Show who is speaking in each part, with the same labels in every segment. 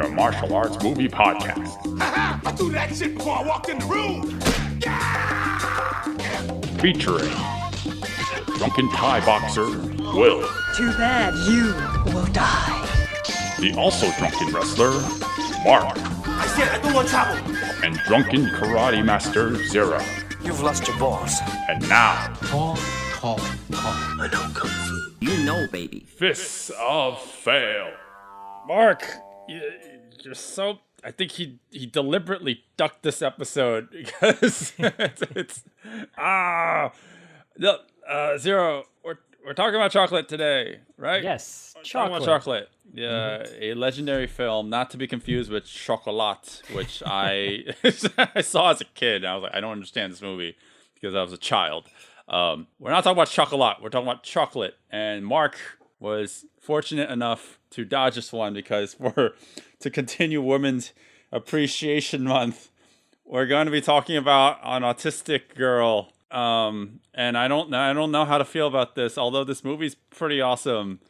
Speaker 1: the Martial Arts Movie Podcast.
Speaker 2: I threw that shit before I walked in the room.
Speaker 1: Featuring drunken Thai boxer, Will.
Speaker 3: Too bad you will die.
Speaker 1: The also drunken wrestler, Mark.
Speaker 2: I said I don't want trouble.
Speaker 1: And drunken karate master, Zero.
Speaker 4: You've lost your balls.
Speaker 1: And now,
Speaker 4: Talk. I know Kung Fu. You know, baby.
Speaker 1: Fists of Fail. Mark, you're so... I think he deliberately ducked this episode because Zero, we're talking about chocolate today, right?
Speaker 3: Yes,
Speaker 1: We're
Speaker 3: chocolate.
Speaker 1: talking about chocolate. Yeah, a legendary film, not to be confused with Chocolat, which I I saw as a kid. And I was like, I don't understand this movie because I was a child. We're not talking about Chocolat. We're talking about chocolate. And Mark was fortunate enough to dodge this one because to continue Women's Appreciation Month, we're going to be talking about an autistic girl. And I don't know how to feel about this, although this movie's pretty awesome.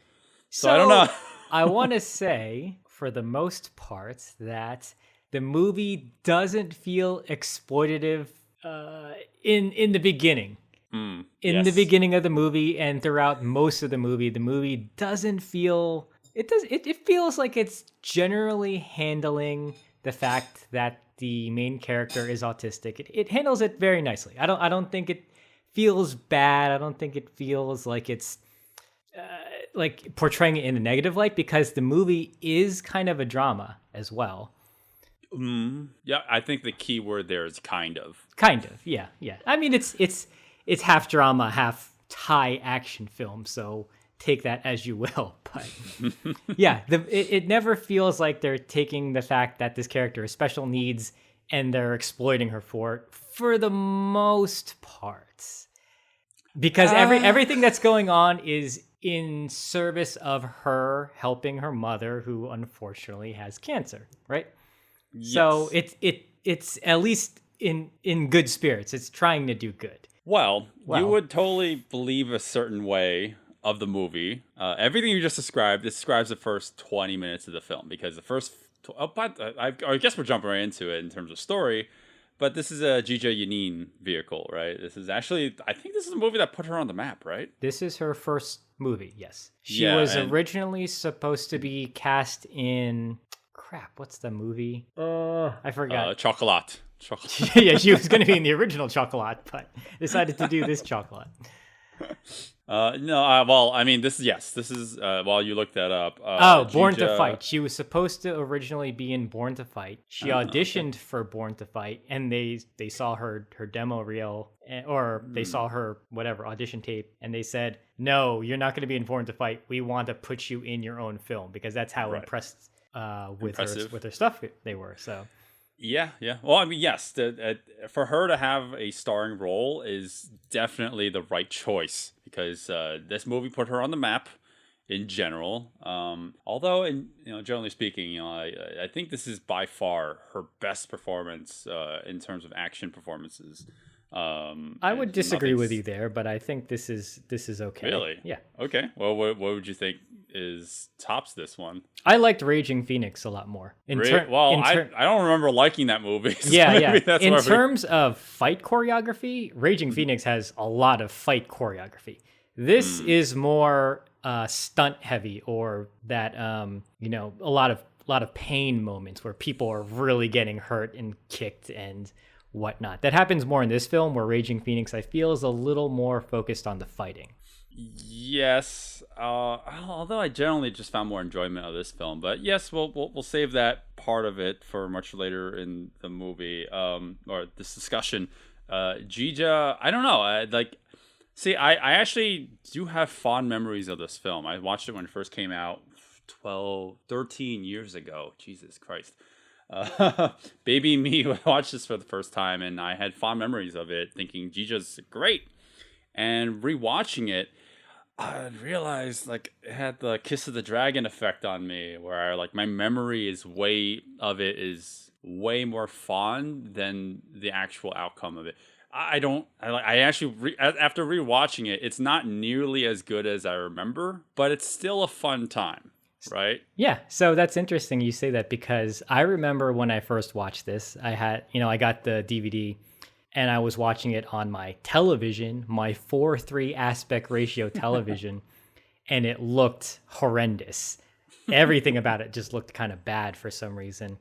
Speaker 1: So I don't know.
Speaker 3: I want to say, for the most part, that the movie doesn't feel exploitative in the beginning. In the beginning of the movie and throughout most of the movie doesn't feel... It feels like it's generally handling the fact that the main character is autistic. It handles it very nicely. I don't think it feels bad. I don't think it feels like it's like portraying it in a negative light, because the movie is kind of a drama as well.
Speaker 1: Yeah, I think the key word there is kind of.
Speaker 3: Kind of, yeah. I mean, it's half drama, half Thai action film, so take that as you will. But yeah, it never feels like they're taking the fact that this character has special needs and they're exploiting her for the most part. Because everything that's going on is in service of her helping her mother, who unfortunately has cancer, right? Yes. So it's at least in good spirits. It's trying to do good.
Speaker 1: Well, you would totally believe a certain way of the movie. Everything you just describes the first 20 minutes of the film, because the first... I guess we're jumping right into it in terms of story, but this is a Jeeja Yanin vehicle, right? This is actually... I think this is a movie that put her on the map, right?
Speaker 3: This is her first movie, yes. She was originally supposed to be cast in... Crap, what's the movie? I forgot.
Speaker 1: Chocolat.
Speaker 3: Yeah, she was going to be in the original Chocolat, but decided to do this Chocolat.
Speaker 1: Well, I mean, this is while you look that up.
Speaker 3: Born to Fight. She was supposed to originally be in Born to Fight. She auditioned for Born to Fight, and they saw her demo reel, or they saw her audition tape, and they said, "No, you're not going to be in Born to Fight. We want to put you in your own film," because that's how impressed with her stuff they were. So.
Speaker 1: Yeah. Well, I mean, yes, for her to have a starring role is definitely the right choice, because this movie put her on the map in general. Although, generally speaking, I think this is by far her best performance in terms of action performances.
Speaker 3: I would disagree with you there, but I think this is okay.
Speaker 1: Really?
Speaker 3: Yeah.
Speaker 1: Okay. Well, what would you think tops this one?
Speaker 3: I liked Raging Phoenix a lot more. I
Speaker 1: don't remember liking that movie. So
Speaker 3: yeah. In terms of fight choreography, Raging Phoenix has a lot of fight choreography. This is more stunt heavy, or that a lot of pain moments where people are really getting hurt and kicked and whatnot. That happens more in this film, where Raging Phoenix, I feel, is a little more focused on the fighting.
Speaker 1: Yes, although I generally just found more enjoyment of this film. But yes, we'll save that part of it for much later in the movie, or this discussion. Jeeja, I don't know. I actually do have fond memories of this film. I watched it when it first came out 13 years ago. Jesus Christ. Baby me watched this for the first time, and I had fond memories of it, thinking Jeeja's great. And rewatching it, I realized it had the Kiss of the Dragon effect on me, where my memory is way more fond than the actual outcome of it. After rewatching it, it's not nearly as good as I remember, but it's still a fun time. right?
Speaker 3: Yeah, so that's interesting you say that because I remember when I first watched this, I got the DVD and I was watching it on my television, my 4:3 aspect ratio television, and it looked horrendous. Everything about it just looked kind of bad for some reason.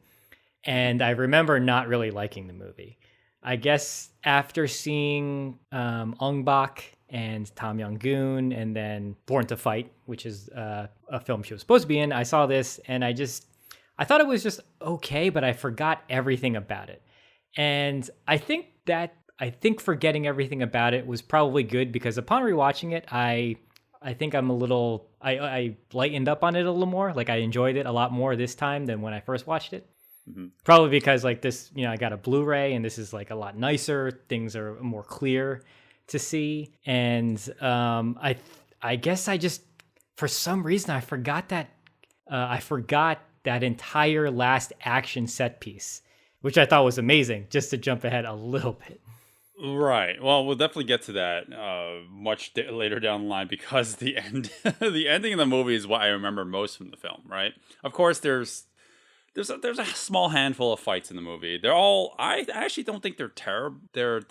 Speaker 3: And I remember not really liking the movie. I guess after seeing Ong Bak and Tam Yong-goon and then Born to Fight, which is a film she was supposed to be in, I saw this and I thought it was just okay, but I forgot everything about it. And I think forgetting everything about it was probably good because upon rewatching it, I think I lightened up on it a little more. Like I enjoyed it a lot more this time than when I first watched it. Mm-hmm. Probably because like this, I got a Blu-ray and this is like a lot nicer. Things are more clear to see. And I guess I just, for some reason, I forgot that entire last action set piece, which I thought was amazing, just to jump ahead a little bit.
Speaker 1: Right. Well, we'll definitely get to that much later down the line because the ending of the movie is what I remember most from the film. Right. Of course, there's a small handful of fights in the movie. They're all I actually don't think they're terrible. They're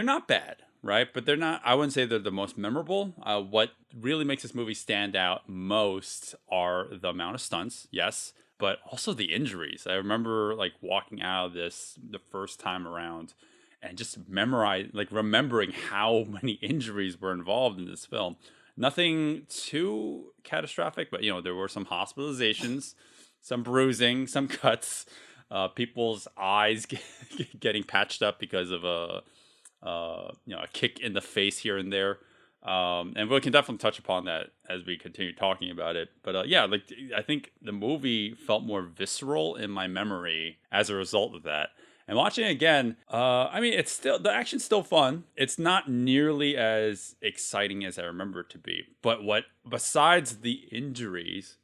Speaker 1: not bad, right? But they're not. I wouldn't say they're the most memorable. What really makes this movie stand out most are the amount of stunts. Yes. But also the injuries. I remember like walking out of this the first time around and just remembering how many injuries were involved in this film. Nothing too catastrophic, but there were some hospitalizations, some bruising, some cuts, people's eyes getting patched up because of a kick in the face here and there. And we can definitely touch upon that as we continue talking about it. But I think the movie felt more visceral in my memory as a result of that. And watching it again, it's still, the action's still fun. It's not nearly as exciting as I remember it to be. But besides the injuries,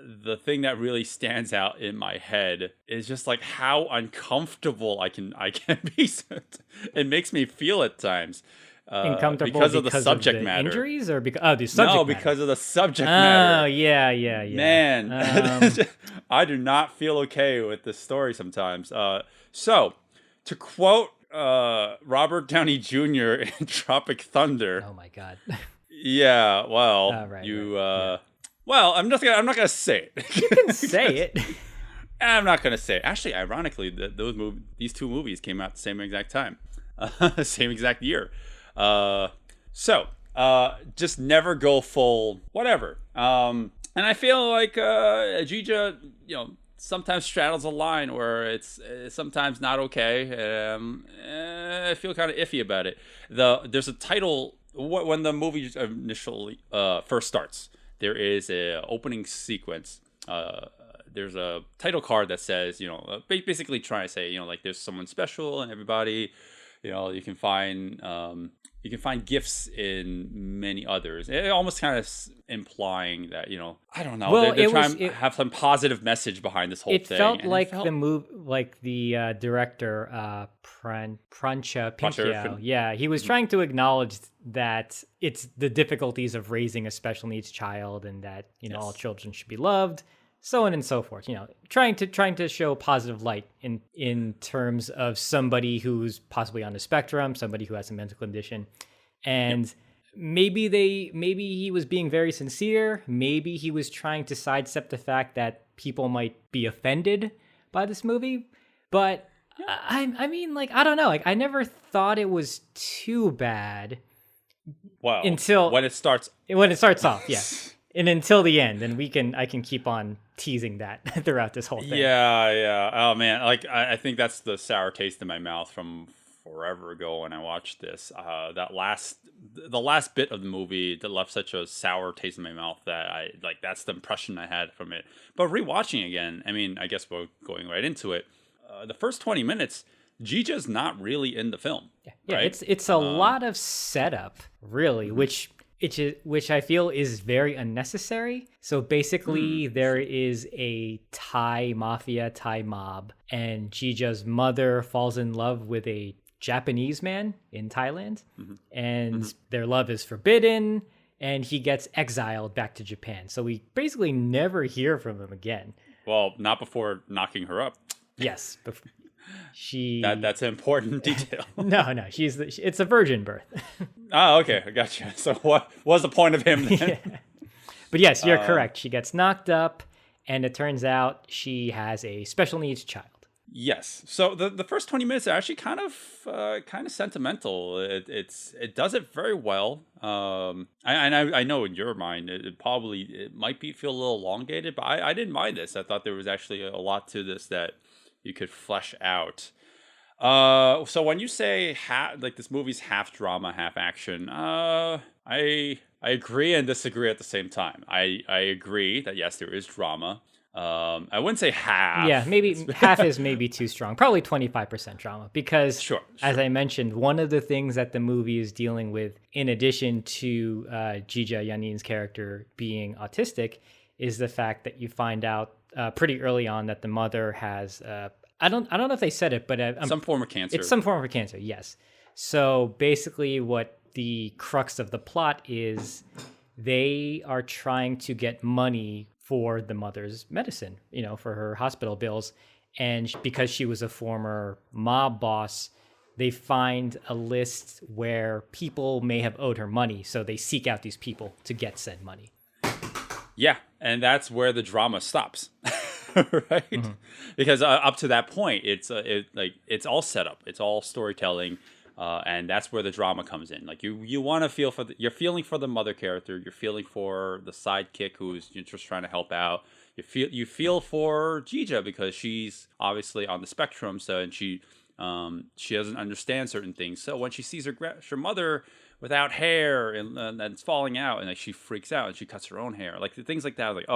Speaker 1: the thing that really stands out in my head is just like how uncomfortable I can be. It makes me feel at times.
Speaker 3: Uncomfortable
Speaker 1: because of the subject matter.
Speaker 3: Injuries or because the subject matter?
Speaker 1: Because of the subject matter.
Speaker 3: Oh, yeah.
Speaker 1: Man, I do not feel okay with this story sometimes. So, to quote Robert Downey Jr. in Tropic Thunder.
Speaker 3: Oh my God.
Speaker 1: Yeah, well, well, I'm not gonna say it.
Speaker 3: You can say it.
Speaker 1: I'm not gonna say it. Actually, ironically, these two movies came out at the same exact time, same exact year. Just never go full whatever. And I feel like Jeeja, sometimes straddles a line where it's sometimes not okay. I feel kind of iffy about it. There's a title when the movie initially first starts. There is a opening sequence. There's a title card that says, basically trying to say, there's someone special and everybody, you can find gifts in many others. It almost kind of implying that, I don't know.
Speaker 3: Well,
Speaker 1: they're trying to have some positive message behind this whole thing.
Speaker 3: It felt like the director, Prancha Pinchio. Yeah, he was trying to acknowledge that it's the difficulties of raising a special needs child and that, all children should be loved, so on and so forth. Trying to show positive light in terms of somebody who's possibly on the spectrum, somebody who has a mental condition. And maybe he was being very sincere. Maybe he was trying to sidestep the fact that people might be offended by this movie. But I don't know. I never thought it was too bad.
Speaker 1: Wow.
Speaker 3: Until
Speaker 1: when it starts
Speaker 3: off, yeah. And until the end, and I can keep on teasing that throughout this whole thing.
Speaker 1: Yeah. Oh man, I think that's the sour taste in my mouth from forever ago when I watched this. The last bit of the movie that left such a sour taste in my mouth that that's the impression I had from it. But rewatching again, I guess we're going right into it. The first 20 minutes, Jeeja's not really in the film.
Speaker 3: Yeah,
Speaker 1: right?
Speaker 3: It's a lot of setup, really, which I feel is very unnecessary. So basically, there is a Thai mob, and Jeeja's mother falls in love with a Japanese man in Thailand, and their love is forbidden. and he gets exiled back to Japan. So we basically never hear from him again.
Speaker 1: Well, not before knocking her up.
Speaker 3: Yes, she.
Speaker 1: That's an important detail.
Speaker 3: No, it's a virgin birth.
Speaker 1: Oh, okay, I gotcha. So what was the point of him then?
Speaker 3: Yeah. But yes, you're correct. She gets knocked up, and it turns out she has a special needs child.
Speaker 1: Yes. So the first 20 minutes are actually kind of sentimental. It does it very well. I know in your mind it might feel a little elongated, but I didn't mind this. I thought there was actually a lot to this that you could flesh out. So when you say this movie's half drama, half action, I agree and disagree at the same time. I agree that yes, there is drama. I wouldn't say half.
Speaker 3: Yeah, maybe half is maybe too strong. Probably 25% drama because,
Speaker 1: sure.
Speaker 3: As I mentioned, one of the things that the movie is dealing with, in addition to Jeeja Yanin's character being autistic, is the fact that you find out pretty early on that the mother has I don't know if they said it, but
Speaker 1: some form of cancer.
Speaker 3: It's some form of cancer. Yes. So basically, what the crux of the plot is, they are trying to get money for the mother's medicine, for her hospital bills. And because she was a former mob boss, they find a list where people may have owed her money. So they seek out these people to get said money.
Speaker 1: Yeah. And that's where the drama stops. Right. Mm-hmm. Because up to that point, it's all set up. It's all storytelling. And that's where the drama comes in. Like you want to feel you're feeling for the mother character. You're feeling for the sidekick who's just trying to help out. You feel for Jeeja because she's obviously on the spectrum. So and she doesn't understand certain things. So when she sees her mother without hair and it's falling out, and she freaks out and she cuts her own hair, like things like that. Like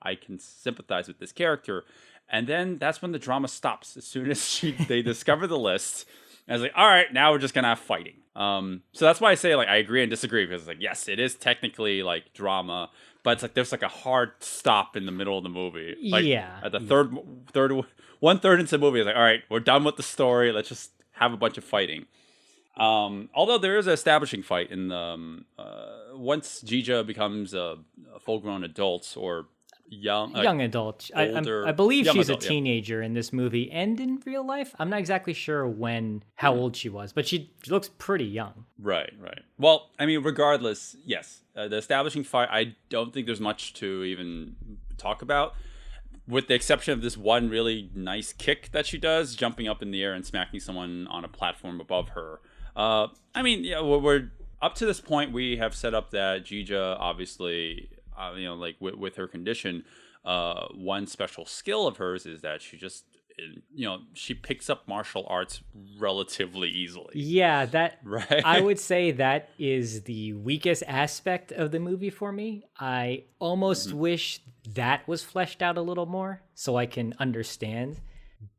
Speaker 1: I can sympathize with this character, and then that's when the drama stops. As soon as they discover the list. I was like, all right, now we're just gonna have fighting. So that's why I say I agree and disagree, because yes, it is technically drama, but it's there's a hard stop in the middle of the movie. At the one third into the movie, it's all right, we're done with the story. Let's just have a bunch of fighting. Although there is an establishing fight in the once Jeeja becomes a full-grown adult or young
Speaker 3: adult. I believe she's a teenager in this movie and in real life. I'm not exactly sure how old she was, but she looks pretty young.
Speaker 1: Right. Well, I mean, regardless, yes, the establishing fight, I don't think there's much to even talk about, with the exception of this one really nice kick that she does, jumping up in the air and smacking someone on a platform above her. I mean, yeah, we're up to this point. We have set up that Jeeja, obviously, with her condition, one special skill of hers is that she just, she picks up martial arts relatively easily.
Speaker 3: Yeah, that
Speaker 1: right.
Speaker 3: I would say that is the weakest aspect of the movie for me. I almost wish that was fleshed out a little more so I can understand.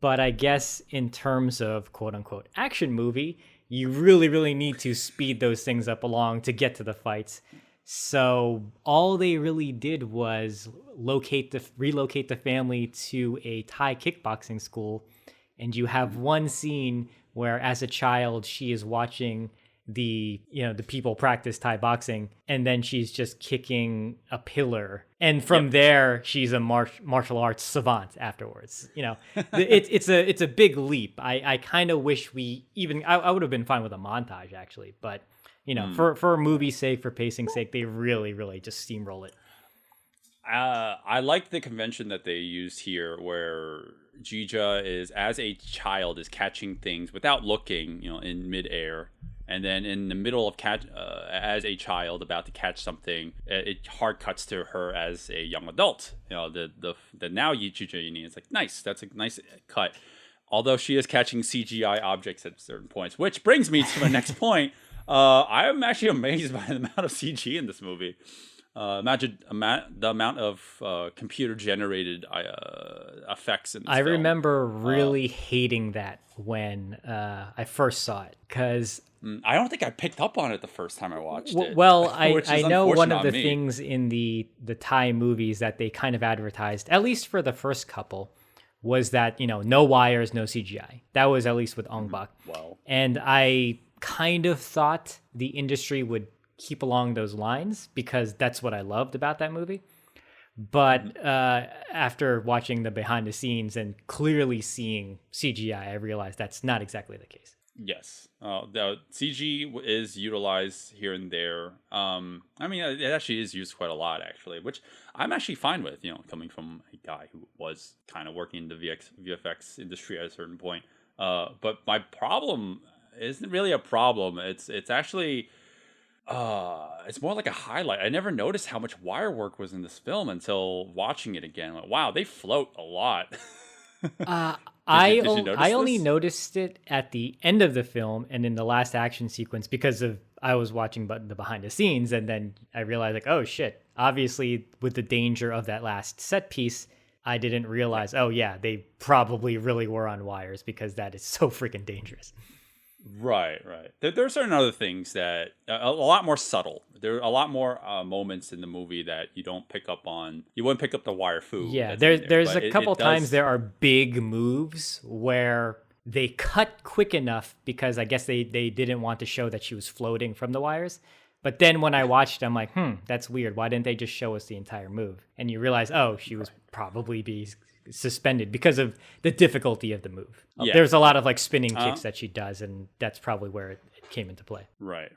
Speaker 3: But I guess in terms of quote unquote action movie, you really, really need to speed those things up along to get to the fights. So all they really did was relocate the family to a Thai kickboxing school. And you have one scene where, as a child, she is watching the people practice Thai boxing, and then she's just kicking a pillar. And from there, she's a martial arts savant afterwards. It's a big leap. I kind of wish I would have been fine with a montage, actually, but for movie's sake, for pacing's sake, they really, really just steamroll it.
Speaker 1: I like the convention that they used here, where Jeeja as a child, is catching things without looking, in midair. And then in the middle of as a child about to catch something, it hard cuts to her as a young adult. The now Jeeja Yanin is nice. That's a nice cut. Although she is catching CGI objects at certain points, which brings me to my next point. I am actually amazed by the amount of CG in this movie. Imagine the amount of computer-generated effects in this film.
Speaker 3: Remember really hating that when I first saw it, because
Speaker 1: I don't think I picked up on it the first time I watched it.
Speaker 3: Well, I know one of the things in the Thai movies that they kind of advertised, at least for the first couple, was that, no wires, no CGI. That was at least with Ong Bak.
Speaker 1: Wow.
Speaker 3: And I kind of thought the industry would keep along those lines because that's what I loved about that movie. But after watching the behind the scenes and clearly seeing CGI, I realized that's not exactly the case.
Speaker 1: Yes. The CG is utilized here and there. I mean, it actually is used quite a lot, actually, which I'm actually fine with, coming from a guy who was kind of working in the VFX industry at a certain point. But my problem isn't really a problem. It's actually... it's more like a highlight. I never noticed how much wire work was in this film until watching it again. Like, wow, they float a lot.
Speaker 3: I
Speaker 1: notice
Speaker 3: only
Speaker 1: this?
Speaker 3: noticed it at the end of the film and in the last action sequence because I was watching the behind the scenes, and then I realized like, oh shit, obviously with the danger of that last set piece, I didn't realize, oh yeah, they probably really were on wires because that is so freaking dangerous.
Speaker 1: Right. There are certain other things that a lot more subtle. There are a lot more moments in the movie that you don't pick up on. You wouldn't pick up the wire food.
Speaker 3: Yeah, there's a couple times there are big moves where they cut quick enough because I guess they didn't want to show that she was floating from the wires. But then when I watched, I'm like, that's weird. Why didn't they just show us the entire move? And you realize, oh, she was probably be suspended because of the difficulty of the move.
Speaker 1: Yeah.
Speaker 3: There's a lot of like spinning kicks that she does, and that's probably where it came into play.
Speaker 1: Right.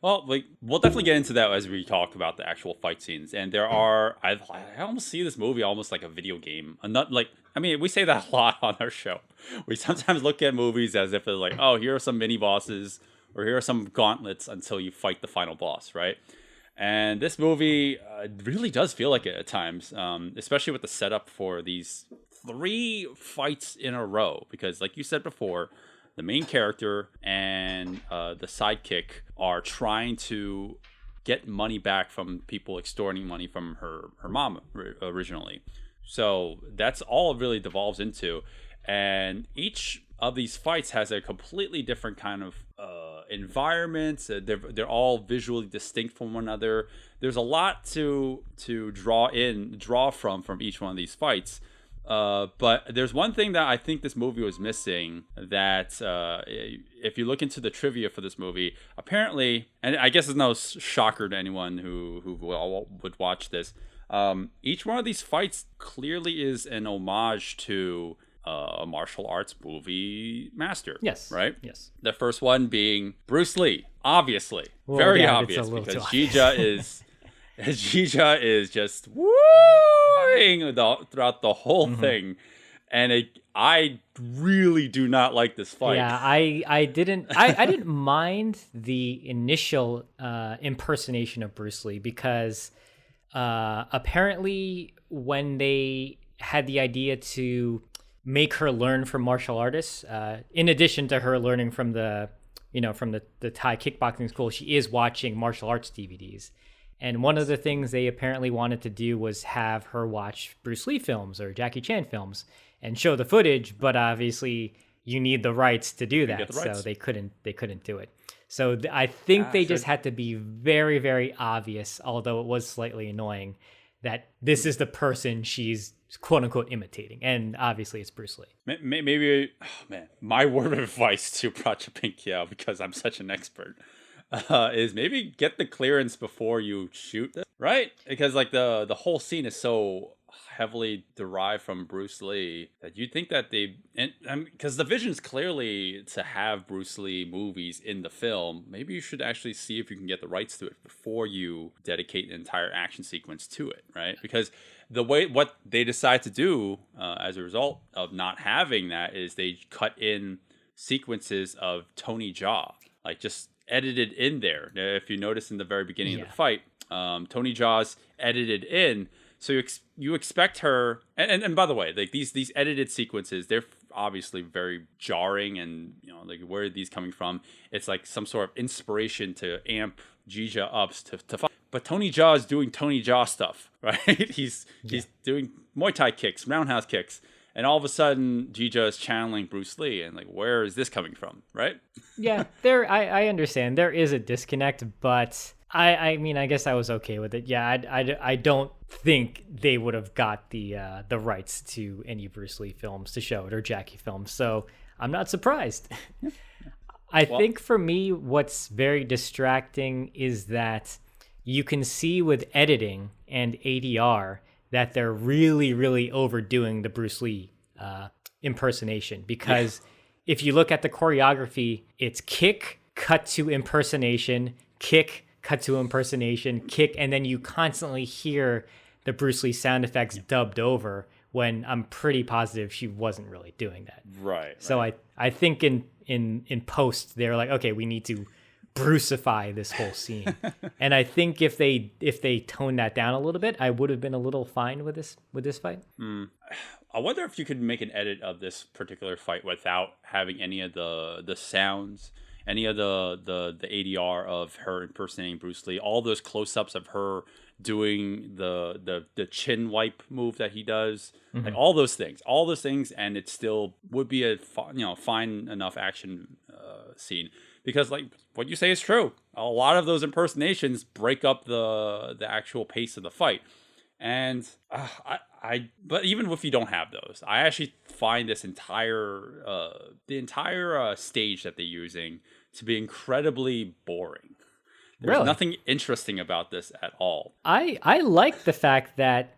Speaker 1: Well, we'll definitely get into that as we talk about the actual fight scenes. And there are, I almost see this movie almost like a video game. Not like, I mean, we say that a lot on our show. We sometimes look at movies as if it's like, oh, here are some mini bosses, or here are some gauntlets until you fight the final boss, right? And this movie really does feel like it at times, especially with the setup for these 3 fights in a row. Because like you said before, the main character and the sidekick are trying to get money back from people extorting money from her mom originally. So that's all it really devolves into. And each of these fights has a completely different kind of environment. They're all visually distinct from one another. There's a lot to draw from each one of these fights. But there's one thing that I think this movie was missing that if you look into the trivia for this movie, apparently, and I guess it's no shocker to anyone who would watch this, each one of these fights clearly is an homage to a martial arts movie master.
Speaker 3: Yes.
Speaker 1: Right?
Speaker 3: Yes.
Speaker 1: The first one being Bruce Lee, obviously.
Speaker 3: Well,
Speaker 1: very
Speaker 3: yeah,
Speaker 1: obvious,
Speaker 3: it's a little
Speaker 1: because
Speaker 3: too
Speaker 1: Jeeja is just wooing throughout the whole thing. And I really do not like this fight.
Speaker 3: Yeah, I didn't mind the initial impersonation of Bruce Lee because apparently when they had the idea to make her learn from martial artists, in addition to her learning from the Thai kickboxing school, she is watching martial arts DVDs. And one of the things they apparently wanted to do was have her watch Bruce Lee films or Jackie Chan films and show the footage, but obviously you need the rights to do that, so they couldn't do it. So I think they just had to be very, very obvious, although it was slightly annoying, that this is the person she's quote unquote imitating, and obviously it's Bruce Lee.
Speaker 1: Maybe, my word of advice to Prachapinkya, because I'm such an expert, is maybe get the clearance before you shoot this, right? Because like the whole scene is so heavily derived from Bruce Lee that you'd think that because the vision is clearly to have Bruce Lee movies in the film, maybe you should actually see if you can get the rights to it before you dedicate an entire action sequence to it, right? Because what they decide to do as a result of not having that is they cut in sequences of Tony Jaa, like just edited in there. If you notice in the very beginning of the fight, Tony Jaa's edited in. So you expect her, and by the way, like these edited sequences, they're obviously very jarring, and like where are these coming from? It's like some sort of inspiration to amp Jeeja up to fight. But Tony Jaa is doing Tony Jaa stuff, right? He's doing Muay Thai kicks, roundhouse kicks, and all of a sudden Jeeja is channeling Bruce Lee, and like where is this coming from, right?
Speaker 3: Yeah, I understand there is a disconnect, but I mean, I guess I was okay with it. Yeah, I don't think they would have got the rights to any Bruce Lee films to show it or Jackie films, so I'm not surprised. I think for me, what's very distracting is that you can see with editing and ADR that they're really, really overdoing the Bruce Lee impersonation. Because if you look at the choreography, it's kick, cut to impersonation, kick, cut to impersonation, kick, and then you constantly hear the Bruce Lee sound effects dubbed over, when I'm pretty positive she wasn't really doing that.
Speaker 1: Right.
Speaker 3: So I think in post they're like, okay, we need to Bruceify this whole scene. And I think if they toned that down a little bit, I would have been a little fine with this fight.
Speaker 1: I wonder if you could make an edit of this particular fight without having any of the sounds, any of the ADR of her impersonating Bruce Lee, all those close-ups of her doing the chin wipe move that he does, like all those things, and it still would be a fine enough action scene. Because like what you say is true, a lot of those impersonations break up the actual pace of the fight. And but even if you don't have those, I actually find this entire stage that they're using to be incredibly boring. There's nothing interesting about this at all.
Speaker 3: I like the fact that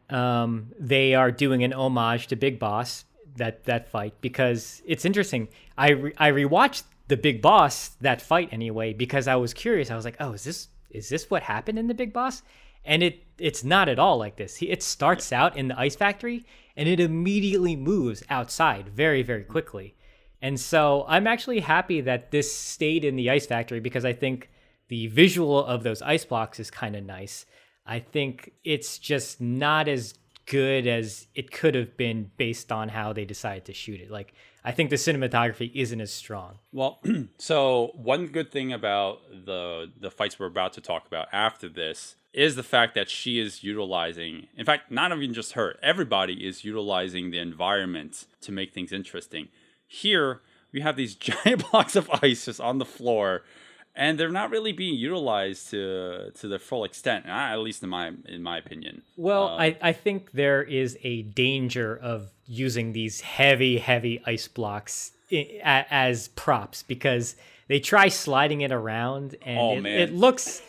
Speaker 3: they are doing an homage to Big Boss, that fight, because it's interesting. I rewatched the Big Boss, that fight anyway, because I was curious. I was like, oh, is this what happened in the Big Boss? And it's not at all like this. It starts out in the ice factory and it immediately moves outside very, very quickly. And so I'm actually happy that this stayed in the ice factory, because I think the visual of those ice blocks is kind of nice. I think it's just not as good as it could have been based on how they decided to shoot it. Like, I think the cinematography isn't as strong.
Speaker 1: Well, so one good thing about the fights we're about to talk about after this is the fact that she is utilizing, in fact, not even just her, everybody is utilizing the environment to make things interesting. Here, we have these giant blocks of ice just on the floor, and they're not really being utilized to their full extent, at least in my opinion.
Speaker 3: Well, I think there is a danger of using these heavy ice blocks as props, because they try sliding it around, and it looks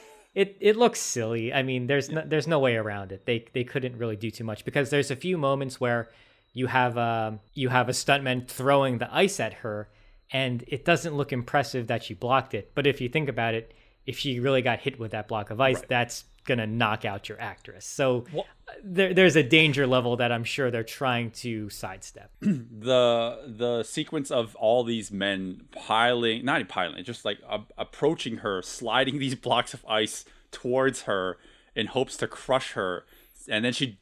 Speaker 3: silly. I mean, there's no way around it. They couldn't really do too much, because there's a few moments where you have a stuntman throwing the ice at her, and it doesn't look impressive that she blocked it. But if you think about it, if she really got hit with that block of ice, that's going to knock out your actress. So there's a danger level that I'm sure they're trying to sidestep.
Speaker 1: The sequence of all these men just like approaching her, sliding these blocks of ice towards her in hopes to crush her. And then she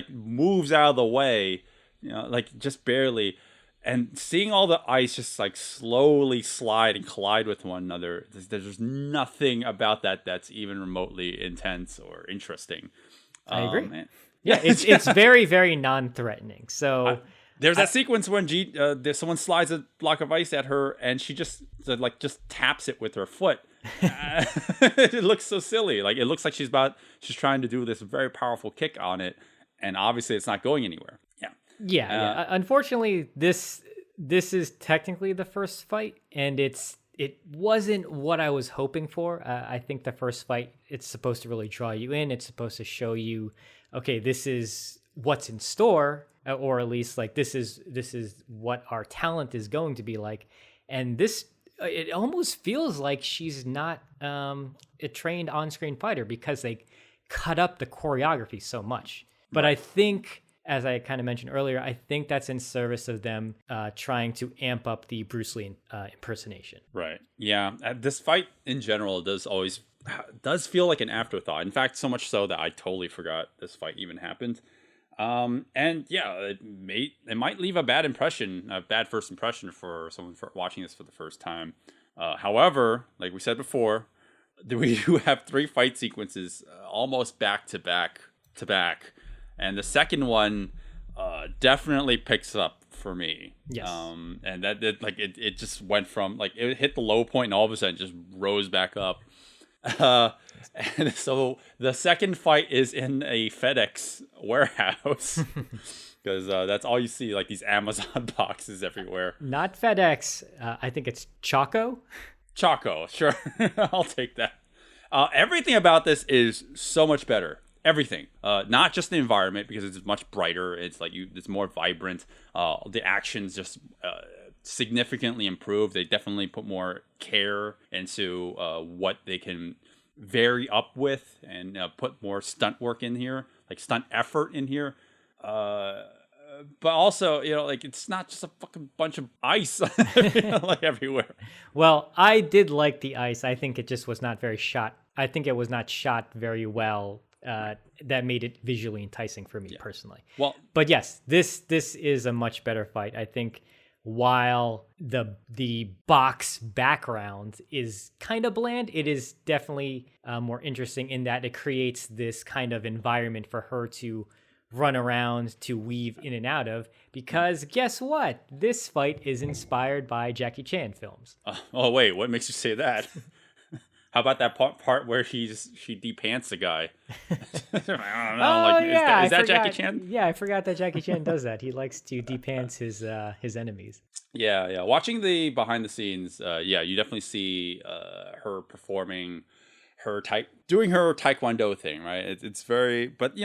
Speaker 1: moves out of the way, like just barely. And seeing all the ice just like slowly slide and collide with one another, there's nothing about that that's even remotely intense or interesting.
Speaker 3: I agree. Yeah, it's very, very non-threatening. So
Speaker 1: there's that sequence when someone slides a block of ice at her, and she just taps it with her foot. It looks so silly. Like, it looks like she's trying to do this very powerful kick on it, and obviously it's not going anywhere.
Speaker 3: Yeah. Unfortunately, this is technically the first fight, and it wasn't what I was hoping for. I think the first fight, it's supposed to really draw you in. It's supposed to show you, okay, this is what's in store, or at least like this is what our talent is going to be like. And it almost feels like she's not a trained on-screen fighter, because they cut up the choreography so much. But I think, as I kind of mentioned earlier, I think that's in service of them trying to amp up the Bruce Lee impersonation. Right.
Speaker 1: Yeah. This fight in general does feel like an afterthought. In fact, so much so that I totally forgot this fight even happened. And yeah, it might leave a bad first impression for someone watching this for the first time. However, like we said before, we do have 3 fight sequences almost back to back. And the second one definitely picks up for me.
Speaker 3: Yes.
Speaker 1: And it just went from, like, it hit the low point and all of a sudden just rose back up. And so the second fight is in a FedEx warehouse. because that's all you see, like these Amazon boxes everywhere.
Speaker 3: Not FedEx. I think it's Choco.
Speaker 1: Choco, sure. I'll take that. Everything about this is so much better. Everything. Not just the environment, because it's much brighter. It's like it's more vibrant. The action's just significantly improved. They definitely put more care into what they can vary up with, and put more stunt work in here, like stunt effort in here. But also, like it's not just a fucking bunch of ice like everywhere.
Speaker 3: Well, I did like the ice. I think it just was not very shot. I think it was not shot very well. That made it visually enticing for me personally.
Speaker 1: Well,
Speaker 3: but yes, this is a much better fight. I think while the box background is kind of bland, it is definitely more interesting in that it creates this kind of environment for her to run around, to weave in and out of, because guess what? This fight is inspired by Jackie Chan films.
Speaker 1: Oh wait, what makes you say that? How about that part where she de-pants a guy? I don't know. Is that Jackie Chan?
Speaker 3: Yeah, I forgot that Jackie Chan does that. He likes to de-pants his enemies.
Speaker 1: Yeah. Watching the behind the scenes, you definitely see her performing doing her taekwondo thing, right? It's very, but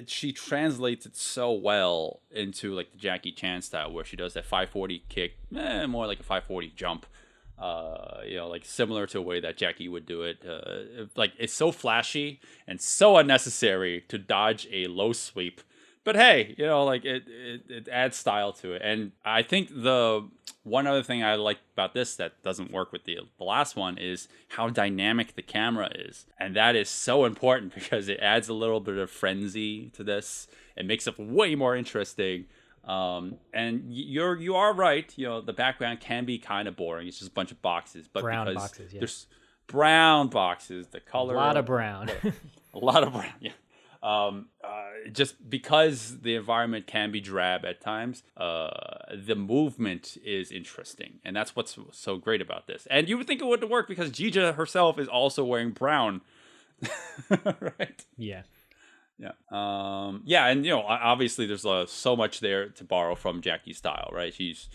Speaker 1: she translates it so well into like the Jackie Chan style, where she does that 540 kick, more like a 540 jump, like similar to a way that Jackie would do it. Like it's so flashy and so unnecessary to dodge a low sweep. But hey, like it adds style to it. And I think the one other thing I like about this that doesn't work with the last one is how dynamic the camera is. And that is so important because it adds a little bit of frenzy to this. It makes it way more interesting. And you are right. The background can be kind of boring. It's just a bunch of boxes. But
Speaker 3: brown boxes, yeah.
Speaker 1: There's brown boxes, the color.
Speaker 3: A lot of brown.
Speaker 1: A lot of brown, yeah. Just because the environment can be drab at times, the movement is interesting, and that's what's so great about this. And you would think it wouldn't work because Jeeja herself is also wearing brown, right?
Speaker 3: Yeah.
Speaker 1: And obviously there's so much there to borrow from Jackie's style, right? She's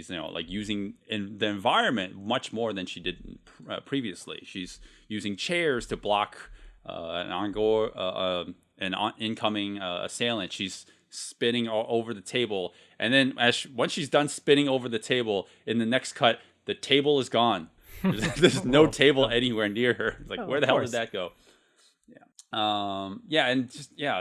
Speaker 1: like using in the environment much more than she did previously. She's using chairs to block an incoming assailant. She's spinning over the table, and then once she's done spinning over the table, in the next cut, the table is gone. There's no table anywhere near her. Like, where the hell did that go? And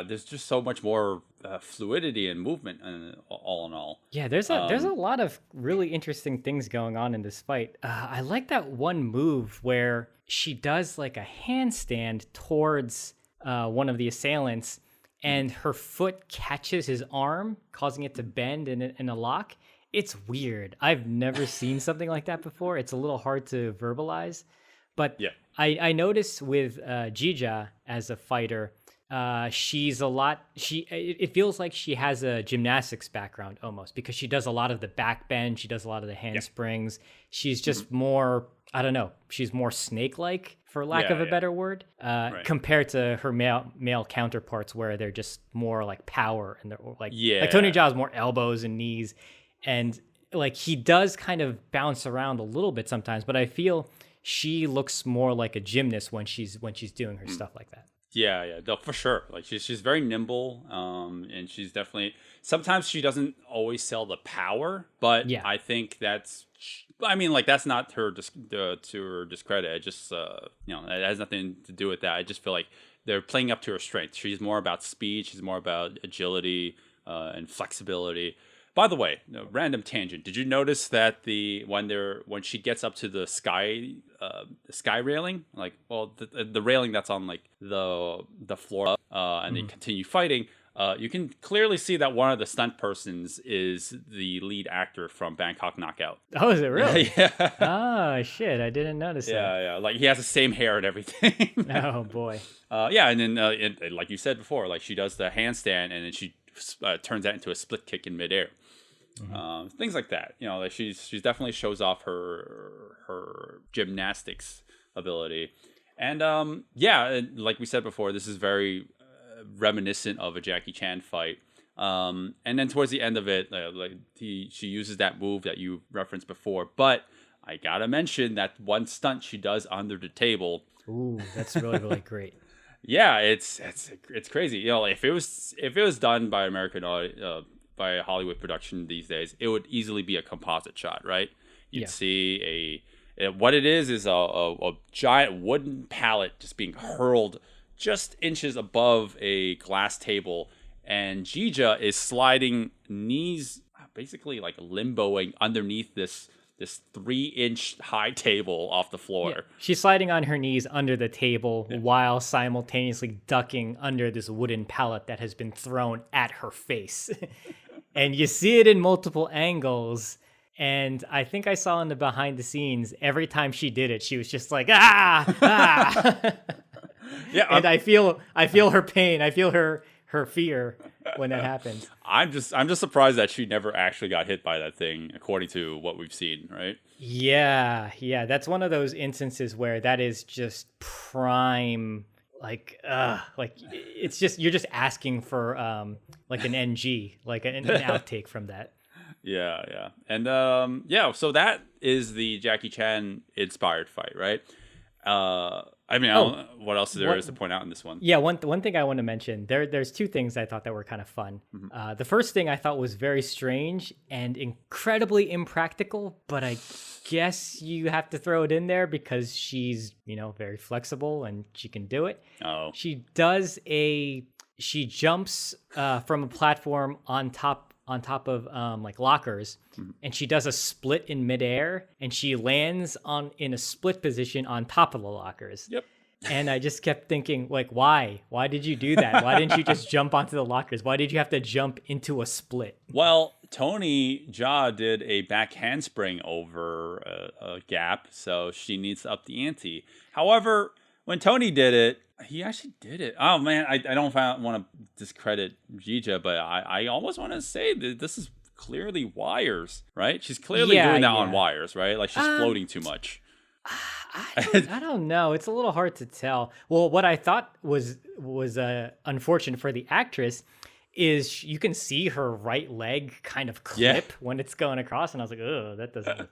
Speaker 1: there's just so much more fluidity and movement, all in all.
Speaker 3: Yeah, there's a lot of really interesting things going on in this fight. I like that one move where she does like a handstand towards one of the assailants, and her foot catches his arm, causing it to bend in a lock. It's weird. I've never seen something like that before. It's a little hard to verbalize. But yeah. I noticed with Jeeja as a fighter, it feels like she has a gymnastics background almost, because she does a lot of the back bend, she does a lot of the handsprings. She's just more, I don't know, she's more snake-like, for lack of a better word, compared to her male counterparts, where they're just more like power, and they're like Tony Jaa's more elbows and knees, and like he does kind of bounce around a little bit sometimes, but I feel she looks more like a gymnast when she's doing her stuff like that.
Speaker 1: Yeah, no, for sure. Like she's very nimble, and she's definitely, sometimes she doesn't always sell the power, but I think that's not her to her discredit. It just it has nothing to do with that. I just feel like they're playing up to her strength. She's more about speed. She's more about agility and flexibility. By the way, random tangent. Did you notice that when she gets up to the sky railing, like, well, the railing that's on like the floor, and they continue fighting, you can clearly see that one of the stunt persons is the lead actor from Bangkok Knockout.
Speaker 3: Oh, is it really?
Speaker 1: Yeah.
Speaker 3: Oh shit, I didn't notice that.
Speaker 1: Yeah. Like he has the same hair and everything.
Speaker 3: Oh boy.
Speaker 1: And then like you said before, like she does the handstand and then she turns that into a split kick in midair. Things like that, like she's definitely shows off her gymnastics ability, and like we said before, this is very reminiscent of a Jackie Chan fight. And then towards the end of it, she uses that move that you referenced before. But I gotta mention that one stunt she does under the table.
Speaker 3: Ooh, that's really, really great.
Speaker 1: Yeah, it's crazy. You know, if it was done by by a Hollywood production these days, it would easily be a composite shot, right? You'd see what it is a giant wooden pallet just being hurled just inches above a glass table, and Jeeja is sliding knees, basically like limboing underneath this 3-inch high table off the floor.
Speaker 3: Yeah. She's sliding on her knees under the table while simultaneously ducking under this wooden pallet that has been thrown at her face. And you see it in multiple angles. And I think I saw in the behind the scenes, every time she did it, she was just like, ah. Yeah, and I feel her pain. I feel her fear when that happens.
Speaker 1: I'm just surprised that she never actually got hit by that thing, according to what we've seen, right?
Speaker 3: Yeah, that's one of those instances where that is just prime, like it's just, you're just asking for like an NG, like an outtake from that.
Speaker 1: Yeah. And so that is the Jackie Chan inspired fight, right? I don't know what else there is to point out in this one.
Speaker 3: Yeah, one thing I want to mention, there's two things I thought that were kind of fun. Mm-hmm. The first thing I thought was very strange and incredibly impractical, but I guess you have to throw it in there because she's, very flexible and she can do it.
Speaker 1: Oh.
Speaker 3: She jumps from a platform on top of like lockers, and she does a split in midair, and she lands in a split position on top of the lockers.
Speaker 1: Yep.
Speaker 3: And I just kept thinking, like, why? Why did you do that? Why didn't you just jump onto the lockers? Why did you have to jump into a split?
Speaker 1: Well, Tony Jaa did a back handspring over a gap, so she needs to up the ante. However, when Tony did it, he actually did it. Oh, man, I don't want to discredit Jeeja, but I almost want to say that this is clearly wires, right? She's clearly doing that on wires, right? Like she's floating too much.
Speaker 3: I don't know. It's a little hard to tell. Well, what I thought was unfortunate for the actress is you can see her right leg kind of clip when it's going across, and I was like, oh, that doesn't look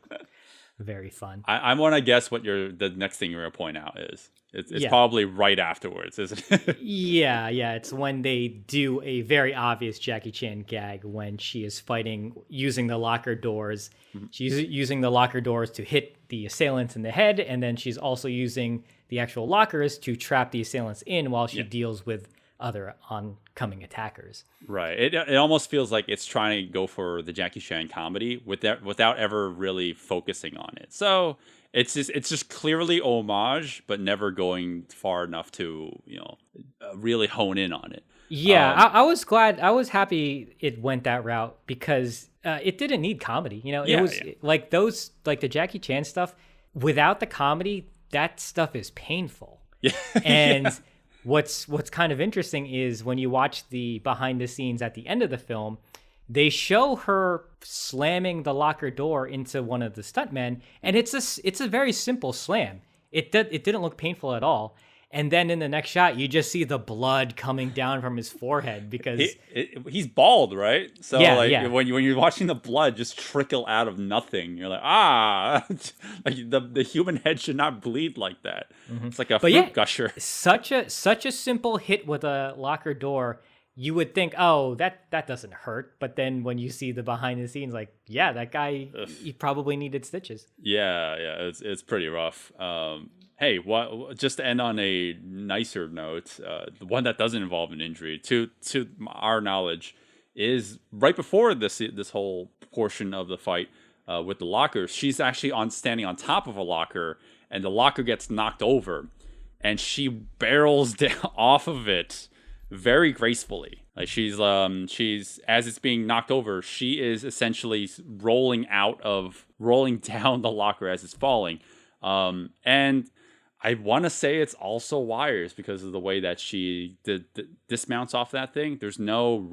Speaker 3: very fun.
Speaker 1: I want to guess what the next thing you're going to point out is. It's probably right afterwards, isn't it?
Speaker 3: Yeah. It's when they do a very obvious Jackie Chan gag when she is fighting using the locker doors. Mm-hmm. She's using the locker doors to hit the assailants in the head, and then she's also using the actual lockers to trap the assailants in while she deals with other oncoming attackers.
Speaker 1: Right. It almost feels like it's trying to go for the Jackie Chan comedy without ever really focusing on it. So it's just clearly homage, but never going far enough to really hone in on it.
Speaker 3: Yeah, I was happy it went that route because it didn't need comedy. It was like the Jackie Chan stuff. Without the comedy, that stuff is painful. Yeah. And what's kind of interesting is when you watch the behind the scenes at the end of the film, they show her slamming the locker door into one of the stuntmen, and it's a very simple slam. It didn't look painful at all. And then in the next shot, you just see the blood coming down from his forehead because
Speaker 1: he's bald, right? So when you're watching the blood just trickle out of nothing, you're like, like the human head should not bleed like that. Mm-hmm. It's like a fruit gusher.
Speaker 3: Such a simple hit with a locker door, you would think, oh, that doesn't hurt. But then when you see the behind the scenes, like, that guy, he probably needed stitches.
Speaker 1: Yeah, it's pretty rough. Hey, just to end on a nicer note, the one that doesn't involve an injury, to our knowledge, is right before this whole portion of the fight with the lockers. She's actually standing on top of a locker, and the locker gets knocked over, and she barrels down off of it very gracefully. Like she's as it's being knocked over, she is essentially rolling down the locker as it's falling, and I want to say it's also wires because of the way that she dismounts off that thing. There's no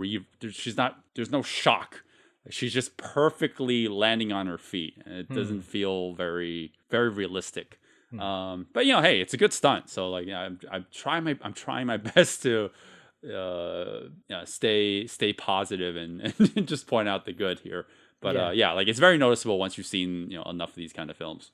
Speaker 1: shock. She's just perfectly landing on her feet, and it doesn't feel very, very realistic. But hey, it's a good stunt. So like, I'm trying my best to stay positive and just point out the good here. But like it's very noticeable once you've seen enough of these kind of films.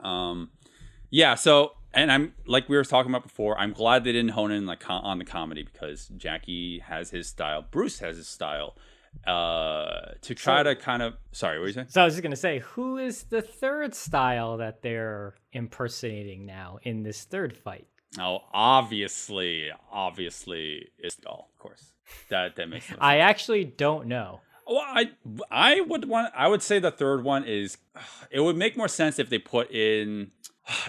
Speaker 1: So, and I'm like we were talking about before, I'm glad they didn't hone in like on the comedy, because Jackie has his style, Bruce has his style. To try to kind of, sorry, what were you saying?
Speaker 3: So I was just gonna say, who is the third style that they're impersonating now in this third fight?
Speaker 1: Oh, obviously, it's Skull, of course. That makes sense.
Speaker 3: I actually don't know.
Speaker 1: Well, I would say the third one is. It would make more sense if they put in.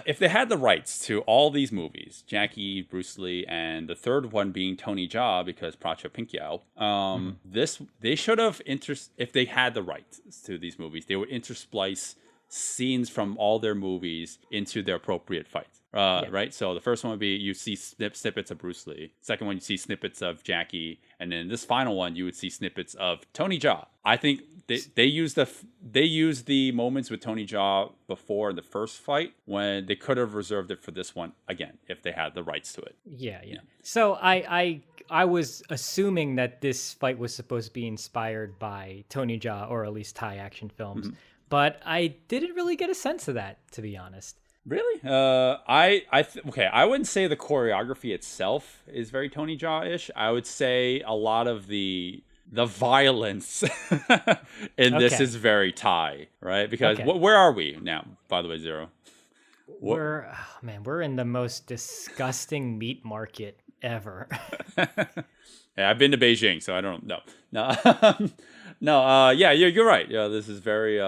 Speaker 1: If they had the rights to all these movies, Jackie, Bruce Lee, and the third one being Tony Jaa, because Pracha Pinkyao, they should have if they had the rights to these movies, they would intersplice scenes from all their movies into their appropriate fights. Right? So the first one would be you see snippets of Bruce Lee. Second one, you see snippets of Jackie. And then this final one, you would see snippets of Tony Jaa. I think they use the moments with Tony Jaa before the first fight, when they could have reserved it for this one again if they had the rights to it.
Speaker 3: Yeah. So I was assuming that this fight was supposed to be inspired by Tony Jaa, or at least Thai action films, but I didn't really get a sense of that, to be honest.
Speaker 1: Really? I wouldn't say the choreography itself is very Tony Jaa-ish. I would say a lot of the violence in this is very Thai, right? Because where are we now, by the way, Zero?
Speaker 3: We're in the most disgusting meat market ever.
Speaker 1: Yeah, I've been to Beijing, so I don't know. No, you're right. Yeah, this is very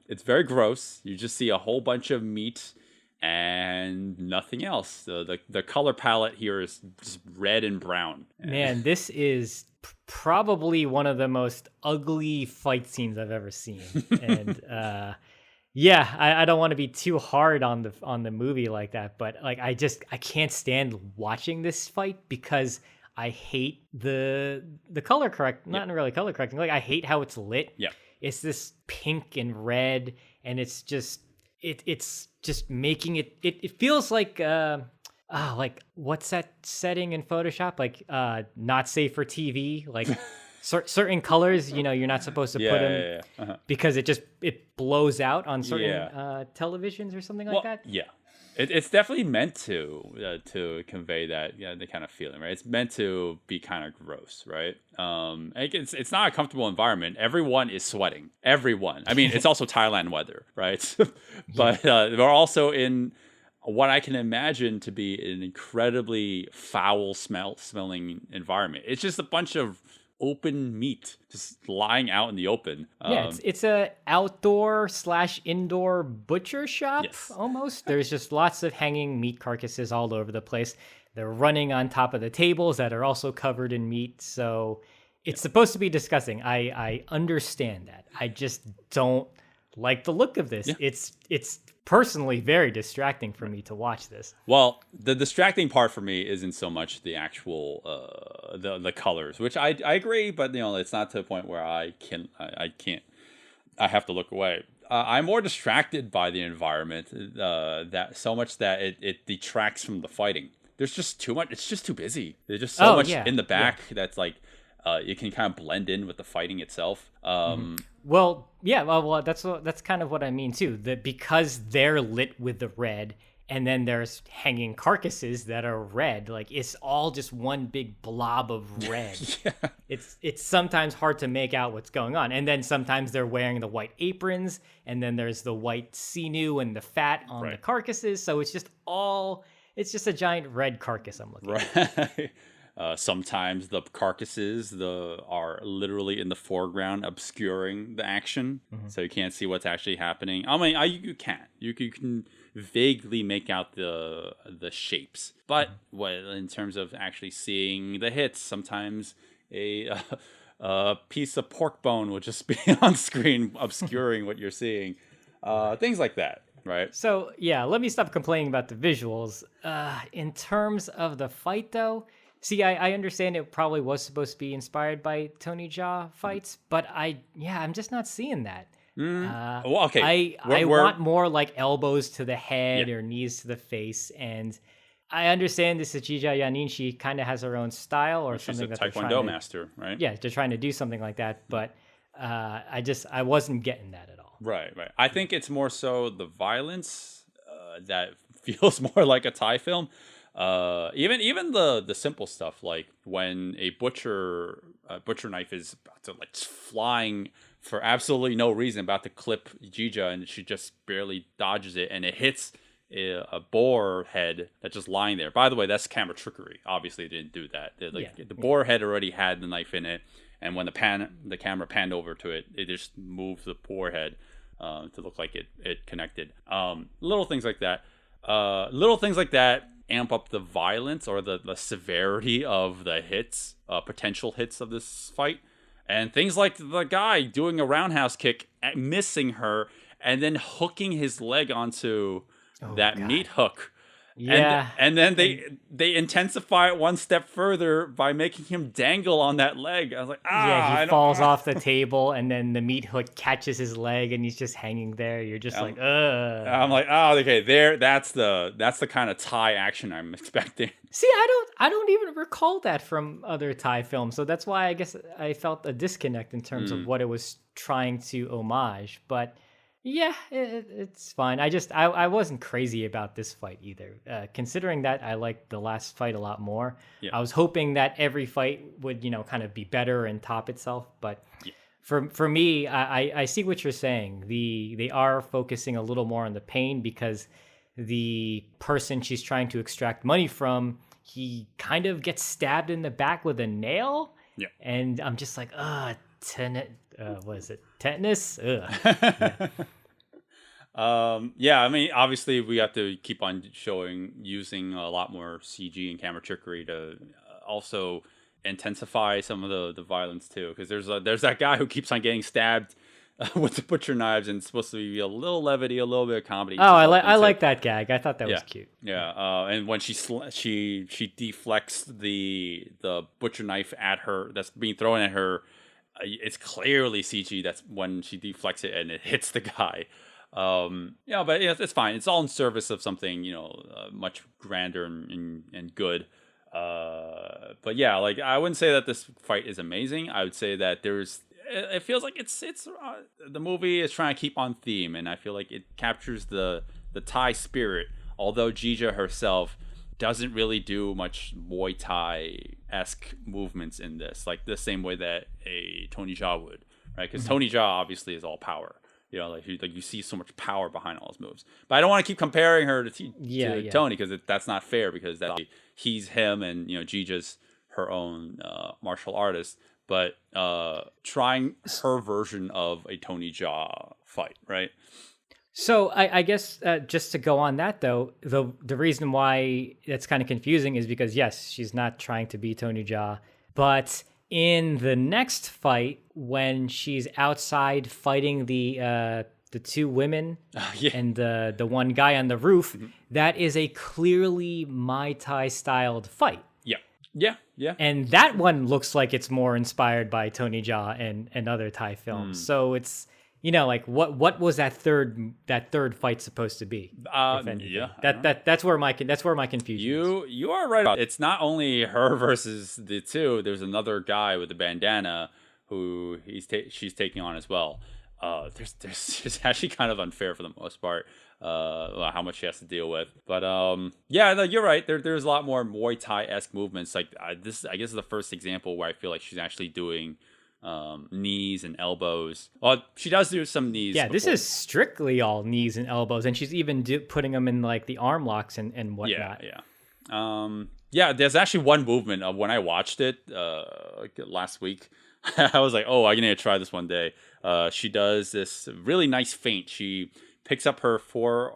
Speaker 1: it's very gross. You just see a whole bunch of meat and nothing else. The color palette here is just red and brown.
Speaker 3: Man, this is probably one of the most ugly fight scenes I've ever seen. And I don't want to be too hard on the movie like that, but like I can't stand watching this fight because I hate the color correct, not really color correcting. Like I hate how it's lit.
Speaker 1: Yeah.
Speaker 3: It's this pink and red, and it's just making it feels like what's that setting in Photoshop? Like not safe for TV, like certain colors, you're not supposed to put them because it blows out on certain televisions or something like that.
Speaker 1: Yeah. It's definitely meant to convey that the kind of feeling, right? It's meant to be kind of gross, right? It's not a comfortable environment. Everyone is sweating. Everyone. I mean, it's also Thailand weather, right? But we're also in what I can imagine to be an incredibly foul smelling environment. It's just a bunch of open meat just lying out in the open.
Speaker 3: It's a outdoor/indoor butcher shop. Almost. There's just lots of hanging meat carcasses all over the place. They're running on top of the tables that are also covered in meat. So it's supposed to be disgusting. I understand that. I just don't like the look of this. It's personally very distracting for me to watch this. Well,
Speaker 1: the distracting part for me isn't so much the actual the colors, which I agree, but it's not to the point where I have to look away. I'm more distracted by the environment that so much that it detracts from the fighting. There's just too much. It's just too busy. There's just so much in the back that's like it can kind of blend in with the fighting itself.
Speaker 3: Well, that's kind of what I mean too. That because they're lit with the red, and then there's hanging carcasses that are red, like it's all just one big blob of red. It's sometimes hard to make out what's going on, and then sometimes they're wearing the white aprons, and then there's the white sinew and the fat on the carcasses. So it's just a giant red carcass I'm looking at.
Speaker 1: Sometimes the carcasses are literally in the foreground, obscuring the action, so you can't see what's actually happening. I mean, you can vaguely make out the shapes, but in terms of actually seeing the hits, sometimes a piece of pork bone will just be on screen, obscuring what you're seeing. Things like that. Right.
Speaker 3: So let me stop complaining about the visuals. In terms of the fight, though. See, I understand it probably was supposed to be inspired by Tony Jaa fights, but I'm just not seeing that.
Speaker 1: Okay.
Speaker 3: I want more like elbows to the head or knees to the face, and I understand this is Jeeja Yanin. She kind of has her own style or
Speaker 1: She's
Speaker 3: something
Speaker 1: a
Speaker 3: that they're trying
Speaker 1: Taekwondo
Speaker 3: to,
Speaker 1: master, right?
Speaker 3: yeah, they're trying to do something like that. But I wasn't getting that at all.
Speaker 1: Right. I think it's more so the violence that feels more like a Thai film. Even the simple stuff like when a butcher knife is about to like flying for absolutely no reason, about to clip Jeeja, and she just barely dodges it, and it hits a boar head that's just lying there. By the way, that's camera trickery. Obviously, they didn't do that. The boar head already had the knife in it, and when the camera panned over to it, it just moved the boar head to look like it connected. Little things like that. Amp up the violence or the severity of the hits, potential hits of this fight. And things like the guy doing a roundhouse kick, missing her, and then hooking his leg onto meat hook.
Speaker 3: Yeah.
Speaker 1: And then they intensify it one step further by making him dangle on that leg. I was like,
Speaker 3: he falls off the table, and then the meat hook catches his leg, and he's just hanging there. You're just like, ugh.
Speaker 1: I'm like, oh, okay, there. That's the kind of Thai action I'm expecting.
Speaker 3: See, I don't even recall that from other Thai films, so that's why I guess I felt a disconnect in terms of what it was trying to homage. But yeah, it's fine. I wasn't crazy about this fight either. Considering that I liked the last fight a lot more. Yeah. I was hoping that every fight would, kind of be better and top itself. But for me, I see what you're saying. They are focusing a little more on the pain because the person she's trying to extract money from, he kind of gets stabbed in the back with a nail.
Speaker 1: Yeah.
Speaker 3: And I'm just like, what is it? Tetanus? Ugh.
Speaker 1: Yeah. I mean, obviously, we have to keep on using a lot more CG and camera trickery to also intensify some of the violence too. Because there's that guy who keeps on getting stabbed with the butcher knives, and it's supposed to be a little levity, a little bit of comedy.
Speaker 3: Oh, I like that gag. I thought that was cute.
Speaker 1: Yeah. And when she deflects the butcher knife at her, that's being thrown at her, it's clearly CG. That's when she deflects it and it hits the guy. But it's fine. It's all in service of something, much grander and good. But yeah, like I wouldn't say that this fight is amazing. I would say that it feels like it's the movie is trying to keep on theme, and I feel like it captures the Thai spirit. Although Jeeja herself doesn't really do much Muay Thai-esque movements in this, like the same way that a Tony Jaa would, right? Because Tony Jaa obviously is all power. Like you see so much power behind all his moves. But I don't want to keep comparing her to Tony, because that's not fair, because he's him and Jeeja's her own martial artist. But trying her version of a Tony Jaa fight, right?
Speaker 3: So I guess just to go on that though, the reason why that's kind of confusing is because yes, she's not trying to be Tony Jaa, but in the next fight, when she's outside fighting the two women and the one guy on the roof, that is a clearly Muay Thai styled fight.
Speaker 1: Yeah.
Speaker 3: And that one looks like it's more inspired by Tony Jaa and other Thai films. So it's like what was that third fight supposed to be? That's where my confusion is.
Speaker 1: You are right. It's not only her versus the two. There's another guy with a bandana who she's taking on as well. It's actually kind of unfair for the most part. How much she has to deal with, but you're right. There's a lot more Muay Thai-esque movements. Like this, I guess, is the first example where I feel like she's actually doing knees and elbows. Well, she does do some knees.
Speaker 3: Yeah, this is strictly all knees and elbows, and she's even putting them in like the arm locks and whatnot.
Speaker 1: Yeah. There's actually one movement of when I watched it last week. I was like, oh, I'm gonna try this one day. She does this really nice feint. She picks up her fore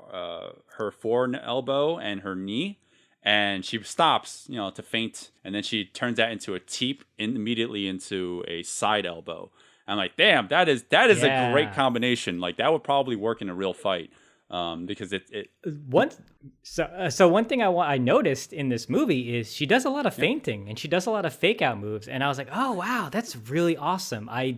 Speaker 1: elbow and her knee, and she stops, to feint, and then she turns that into a teep immediately into a side elbow. I'm like, damn, that is a great combination. Like that would probably work in a real fight, because
Speaker 3: So one thing I noticed in this movie is she does a lot of feinting and she does a lot of fake out moves, and I was like, oh wow, that's really awesome. I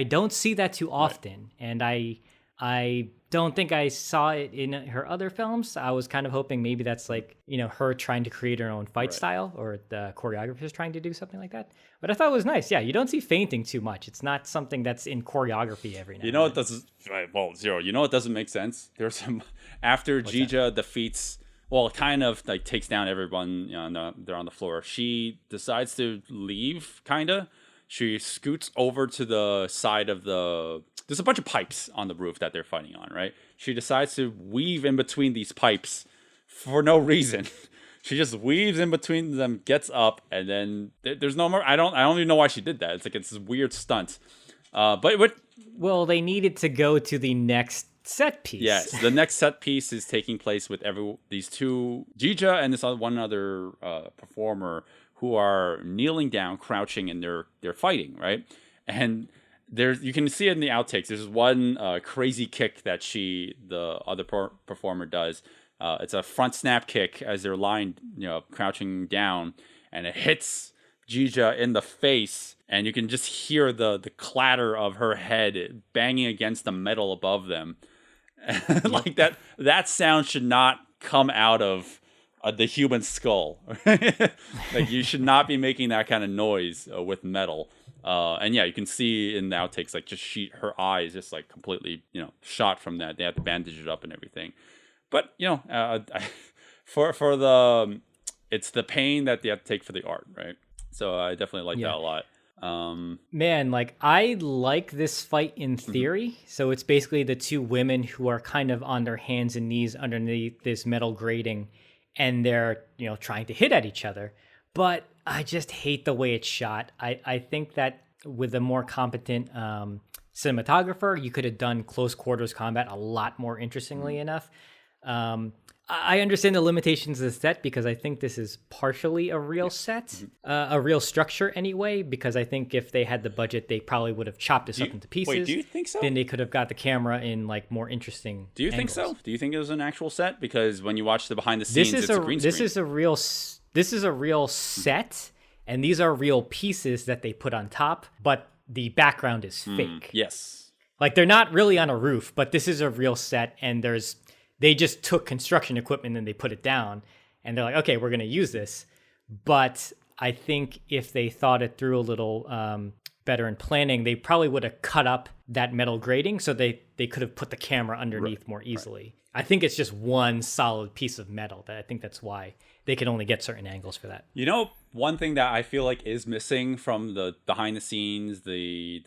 Speaker 3: don't see that too often, and I don't think I saw it in her other films. I was kind of hoping maybe that's like, her trying to create her own fight style, or the choreographer's trying to do something like that. But I thought it was nice. Yeah, you don't see fainting too much. It's not something that's in choreography every now
Speaker 1: You know what doesn't, Zero, you know what doesn't make sense? There's some, after Jeeja defeats, kind of like takes down everyone, they're on the floor. She decides to leave, kind of. She scoots over to the side of there's a bunch of pipes on the roof that they're fighting on, right? She decides to weave in between these pipes for no reason. She just weaves in between them, gets up, and then there's no more. I don't even know why she did that. It's like it's this weird stunt.
Speaker 3: Well, they needed to go to the next set piece.
Speaker 1: Yes, the next set piece is taking place with these two, Jeeja and this one other performer, who are kneeling down, crouching, and they're fighting, right? And you can see it in the outtakes. There's one crazy kick that the other performer does. It's a front snap kick as they're lying, crouching down, and it hits Jeeja in the face, and you can just hear the clatter of her head banging against the metal above them. Like that sound should not come out of the human skull. Like, you should not be making that kind of noise with metal. And yeah, you can see in the outtakes, like, just her eyes just like completely, shot from that. They have to bandage it up and everything. But it's the pain that they have to take for the art, right? So I definitely like that a lot.
Speaker 3: Man, like, I like this fight in theory. So it's basically the two women who are kind of on their hands and knees underneath this metal grating, and they're, trying to hit at each other. But I just hate the way it's shot. I think that with a more competent cinematographer, you could have done close quarters combat a lot more interestingly enough. I understand the limitations of the set, because I think this is partially a real set, a real structure anyway, because I think if they had the budget, they probably would have chopped this up into pieces. Wait,
Speaker 1: do you think so?
Speaker 3: Then they could have got the camera in like more interesting
Speaker 1: Do you think
Speaker 3: angles.
Speaker 1: so? Do you think it was an actual set? Because when you watch the behind the scenes, it's a green screen.
Speaker 3: This is a real set, and these are real pieces that they put on top, but the background is fake.
Speaker 1: Yes.
Speaker 3: Like, they're not really on a roof, but this is a real set, and they just took construction equipment and they put it down, and they're like, okay, we're going to use this. But I think if they thought it through a little better in planning, they probably would have cut up that metal grating so they could have put the camera underneath more easily. Right. I think it's just one solid piece of metal. I think that's why they can only get certain angles for that.
Speaker 1: One thing that I feel like is missing from the behind the scenes, the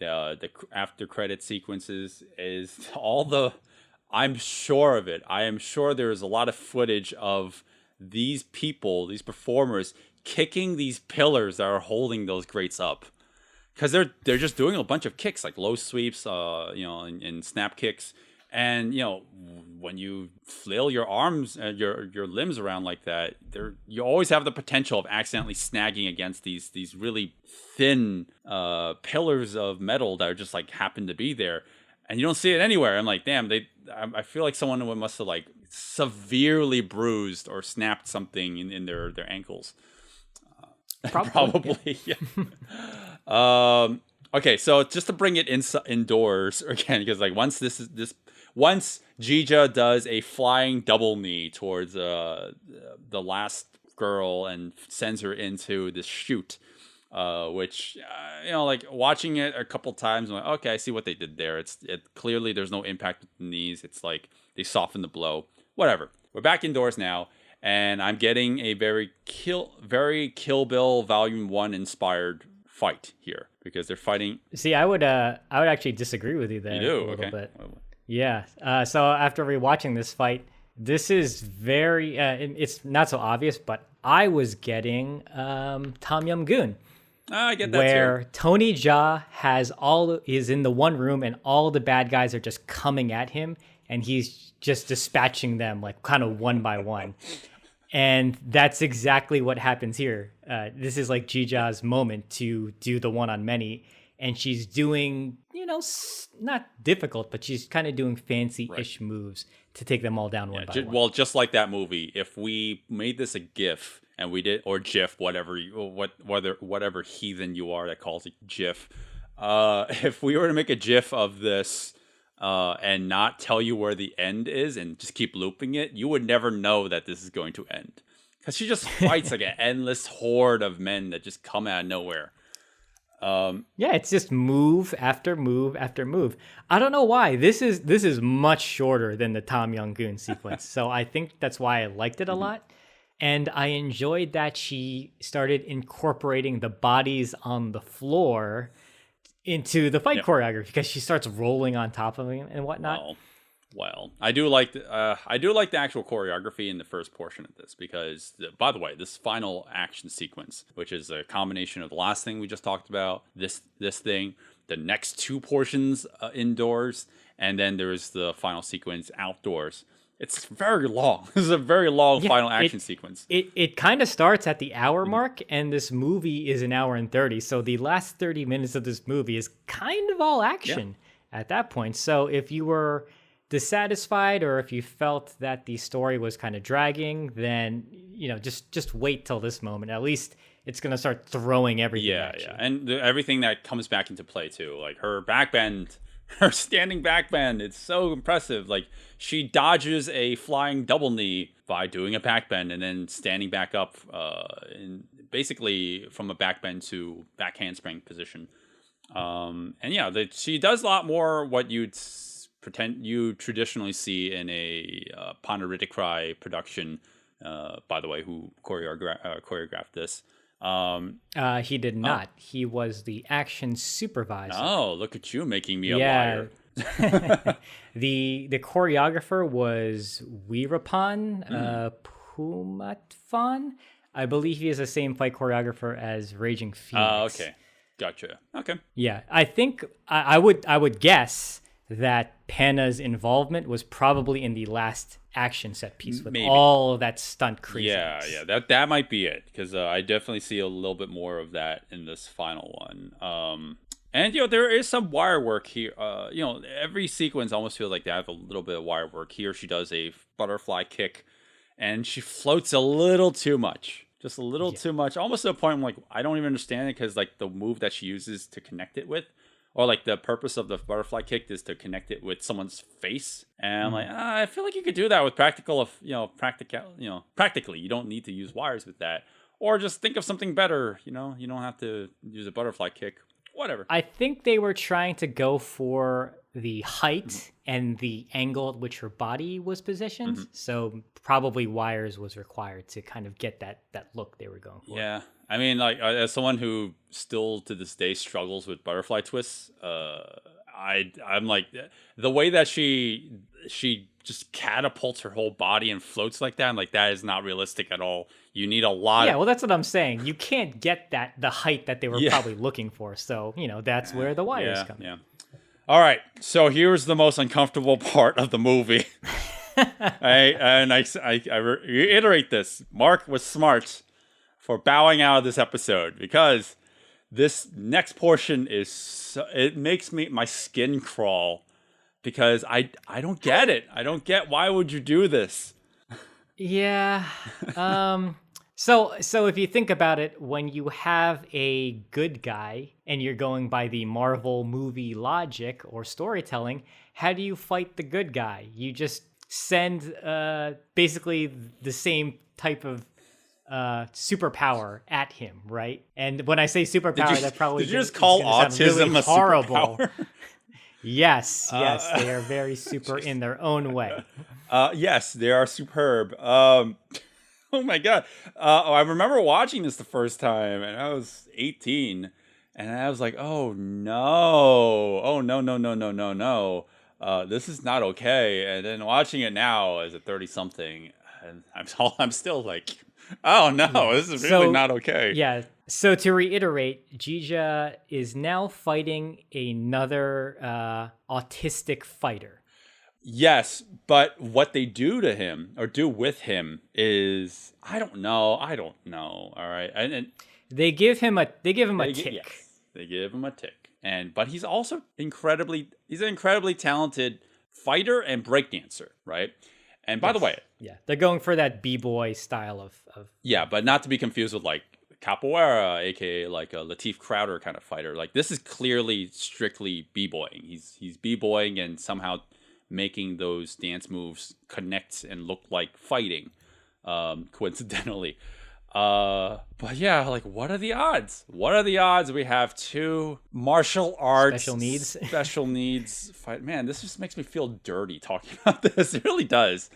Speaker 1: after credit sequences, is I'm sure of it. I am sure there is a lot of footage of these people, these performers, kicking these pillars that are holding those grates up, because they're just doing a bunch of kicks, like low sweeps, and snap kicks, and when you flail your arms, your limbs around like that, you always have the potential of accidentally snagging against these really thin pillars of metal that are just like happen to be there. And you don't see it anywhere. I'm like, damn, I feel like someone must have like severely bruised or snapped something in their ankles. Probably. Yeah. Okay, so just to bring it indoors again, because like once Jeeja does a flying double knee towards the last girl and sends her into this chute. Which like watching it a couple times, I'm like, okay, I see what they did there. It clearly there's no impact with the knees. It's like they soften the blow. Whatever. We're back indoors now, and I'm getting a very Kill Bill Volume 1 inspired fight here, because they're fighting.
Speaker 3: See, I would actually disagree with you there.
Speaker 1: You do?
Speaker 3: A little
Speaker 1: okay.
Speaker 3: bit. Yeah. So after rewatching this fight, this is very. It's not so obvious, but I was getting Tom Yum Goon.
Speaker 1: I get that
Speaker 3: where
Speaker 1: too.
Speaker 3: Tony Jaa is in the one room, and all the bad guys are just coming at him, and he's just dispatching them like kind of one by one. And that's exactly what happens here. This is like Jeeja's moment to do the one on many, and she's doing, not difficult, but she's kind of doing fancy-ish moves to take them all down one by one.
Speaker 1: Well, just like that movie, if we made this a GIF and we did, or GIF, whatever heathen you are that calls it GIF, if we were to make a GIF of this and not tell you where the end is and just keep looping it, you would never know that this is going to end. Because she just fights like an endless horde of men that just come out of nowhere.
Speaker 3: Yeah, it's just move after move after move. I don't know why. This is much shorter than the Tom Young-goon sequence. So I think that's why I liked it a lot. And I enjoyed that she started incorporating the bodies on the floor into the fight choreography, because she starts rolling on top of him and whatnot.
Speaker 1: Well, I do like the actual choreography in the first portion of this, because, by the way, this final action sequence, which is a combination of the last thing we just talked about, this thing, the next two portions indoors, and then there's the final sequence outdoors. It's very long. This is a very long final action sequence.
Speaker 3: It kind of starts at the hour mark, and this movie is an hour and 30. So the last 30 minutes of this movie is kind of all action at that point. So if you were dissatisfied, or if you felt that the story was kind of dragging, then just wait till this moment. At least it's going to start throwing everything at you.
Speaker 1: And everything that comes back into play too, like her backbend, her standing backbend, it's so impressive. Like, she dodges a flying double knee by doing a backbend and then standing back up in basically from a backbend to back handspring position. She does a lot more what you'd traditionally see in a Panaritikrai production. By the way, who choreographed this?
Speaker 3: He did not. He was the action supervisor.
Speaker 1: Oh, look at you making me a liar.
Speaker 3: The choreographer was Weerapan Pumatvan. I believe he is the same fight choreographer as Raging Phoenix.
Speaker 1: Okay. Gotcha. Okay.
Speaker 3: Yeah, I think I would guess that Panna's involvement was probably in the last action set piece with all of that stunt craziness.
Speaker 1: Yeah, that might be it, because I definitely see a little bit more of that in this final one. And there is some wire work here. Every sequence almost feels like they have a little bit of wire work. Here she does a butterfly kick, and she floats a little too much. Just a little too much. Almost to a point where, like, I don't even understand it, because like the move that she uses to connect it with, or like the purpose of the butterfly kick is to connect it with someone's face. And I'm like, I feel like you could do that with practically. You don't need to use wires with that. Or just think of something better. You don't have to use a butterfly kick. Whatever.
Speaker 3: I think they were trying to go for the height and the angle at which her body was positioned. So probably wires was required to kind of get that look they were going for.
Speaker 1: Yeah. I mean, like, as someone who still to this day struggles with butterfly twists, I'm like, the way that she just catapults her whole body and floats like that, I'm like, that is not realistic at all. You need a lot.
Speaker 3: Yeah, well, that's what I'm saying. You can't get the height that they were probably looking for. So, that's where the wires come in.
Speaker 1: Yeah. All right. So here's the most uncomfortable part of the movie. I reiterate this. Mark was smart for bowing out of this episode, because this next portion it makes my skin crawl, because I don't get it. I don't get, why would you do this?
Speaker 3: Yeah. So if you think about it, when you have a good guy and you're going by the Marvel movie logic or storytelling, how do you fight the good guy? You just send basically the same type of superpower at him, right? And when I say superpower, that probably
Speaker 1: did you just call autism really a horrible. Superpower?
Speaker 3: Yes, they are very super in their own way.
Speaker 1: Yes, they are superb. Oh my god! I remember watching this the first time, and I was 18, and I was like, "Oh no! No! This is not okay." And then watching it now as a 30-something, and I'm still like, "Oh no, this is really not okay."
Speaker 3: Yeah. So to reiterate, Jeeja is now fighting another autistic fighter.
Speaker 1: Yes, but what they do to him or do with him is I don't know. All right, and
Speaker 3: they give him a tick.
Speaker 1: Yes, they give him a tick, but he's also an incredibly talented fighter and breakdancer, right? And by the way,
Speaker 3: they're going for that b-boy style of
Speaker 1: but not to be confused with like capoeira, aka like a Lateef Crowder kind of fighter. Like this is clearly strictly b-boying. He's b-boying and somehow making those dance moves connect and look like fighting, coincidentally. But yeah, like what are the odds? What are the odds we have two martial arts special needs fight? Man, this just makes me feel dirty talking about this. It really does.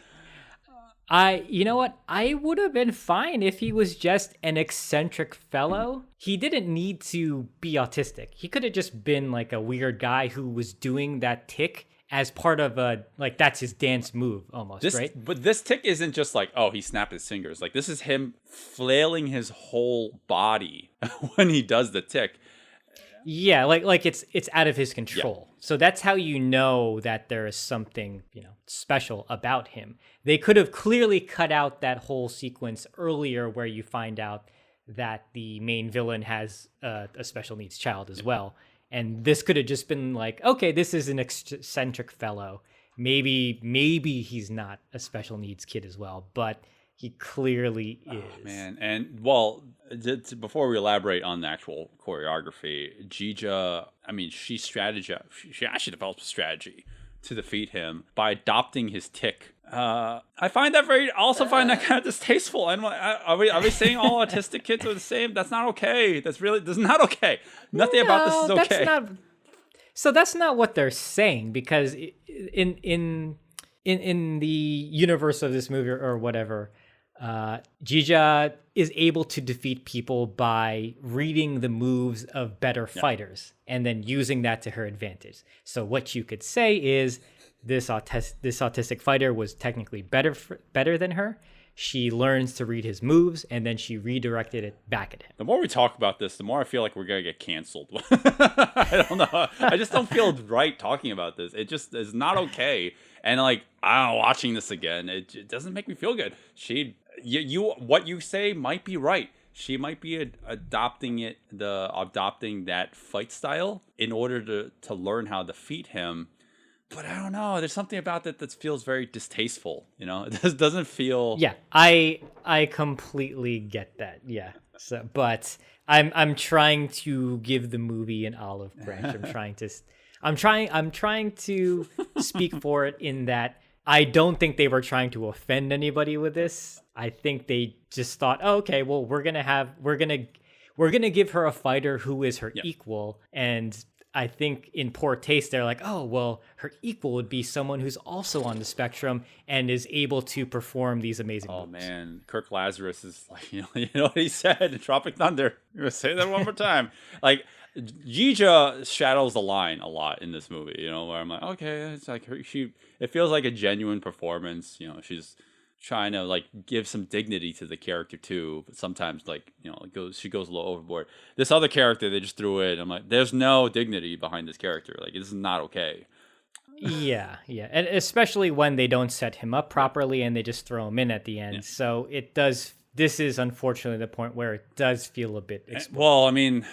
Speaker 3: You know what? I would have been fine if he was just an eccentric fellow. He didn't need to be autistic. He could have just been like a weird guy who was doing that tick as part of like that's his dance move almost, right?
Speaker 1: But this tick isn't just like, oh, he snapped his fingers. Like this is him flailing his whole body when he does the tick.
Speaker 3: Yeah, like it's out of his control. Yeah. So that's how you know that there is something, special about him. They could have clearly cut out that whole sequence earlier where you find out that the main villain has a special needs child as well. And this could have just been like, okay, this is an eccentric fellow. Maybe he's not a special needs kid as well, but he clearly is.
Speaker 1: Oh, man. And, well, before we elaborate on the actual choreography, Jeeja, I mean, she actually developed a strategy to defeat him by adopting his tick. I find that find that kind of distasteful. And are we saying all autistic kids are the same? That's not okay. That's not okay. Nothing about this is okay.
Speaker 3: That's not what they're saying, because in the universe of this movie or whatever, Jeeja is able to defeat people by reading the moves of better fighters and then using that to her advantage. So what you could say is this autistic fighter was technically better than her. She learns to read his moves, and then she redirected it back at him.
Speaker 1: The more we talk about this, the more I feel like we're going to get canceled. I don't know. I just don't feel right talking about this. It just is not okay. And like, I don't know, watching this again, it doesn't make me feel good. What you say might be right. She might be adopting that fight style in order to learn how to defeat him. But I don't know. There's something about that feels very distasteful. It just doesn't feel.
Speaker 3: Yeah, I completely get that. Yeah. So, but I'm trying to give the movie an olive branch. I'm trying to speak for it in that I don't think they were trying to offend anybody with this. I think they just thought, oh, okay, well, we're gonna give her a fighter who is her equal, and I think in poor taste, they're like, oh, well, her equal would be someone who's also on the spectrum and is able to perform these amazing moves.
Speaker 1: Oh, man. Kirk Lazarus is like, you know what he said in Tropic Thunder? I'm going to say that one more time. Like, Jeeja shadows the line a lot in this movie, where I'm like, okay, it's like it feels like a genuine performance. She's trying to like give some dignity to the character too, but sometimes she goes a little overboard. This other character they just threw in, I'm like, there's no dignity behind this character. Like, this is not okay.
Speaker 3: Yeah, and especially when they don't set him up properly and they just throw him in at the end. Yeah. So it does. This is unfortunately the point where it does feel a bit exposed.
Speaker 1: Well, I mean,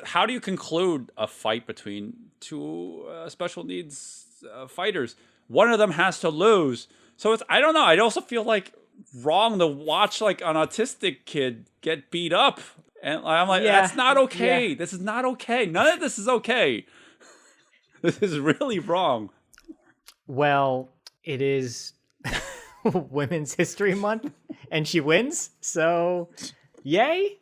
Speaker 1: how do you conclude a fight between two special needs fighters? One of them has to lose. So I don't know. I also feel like wrong to watch like an autistic kid get beat up. And I'm like, that's not okay. Yeah. This is not okay. None of this is okay. This is really wrong.
Speaker 3: Well, it is Women's History Month and she wins. So yay.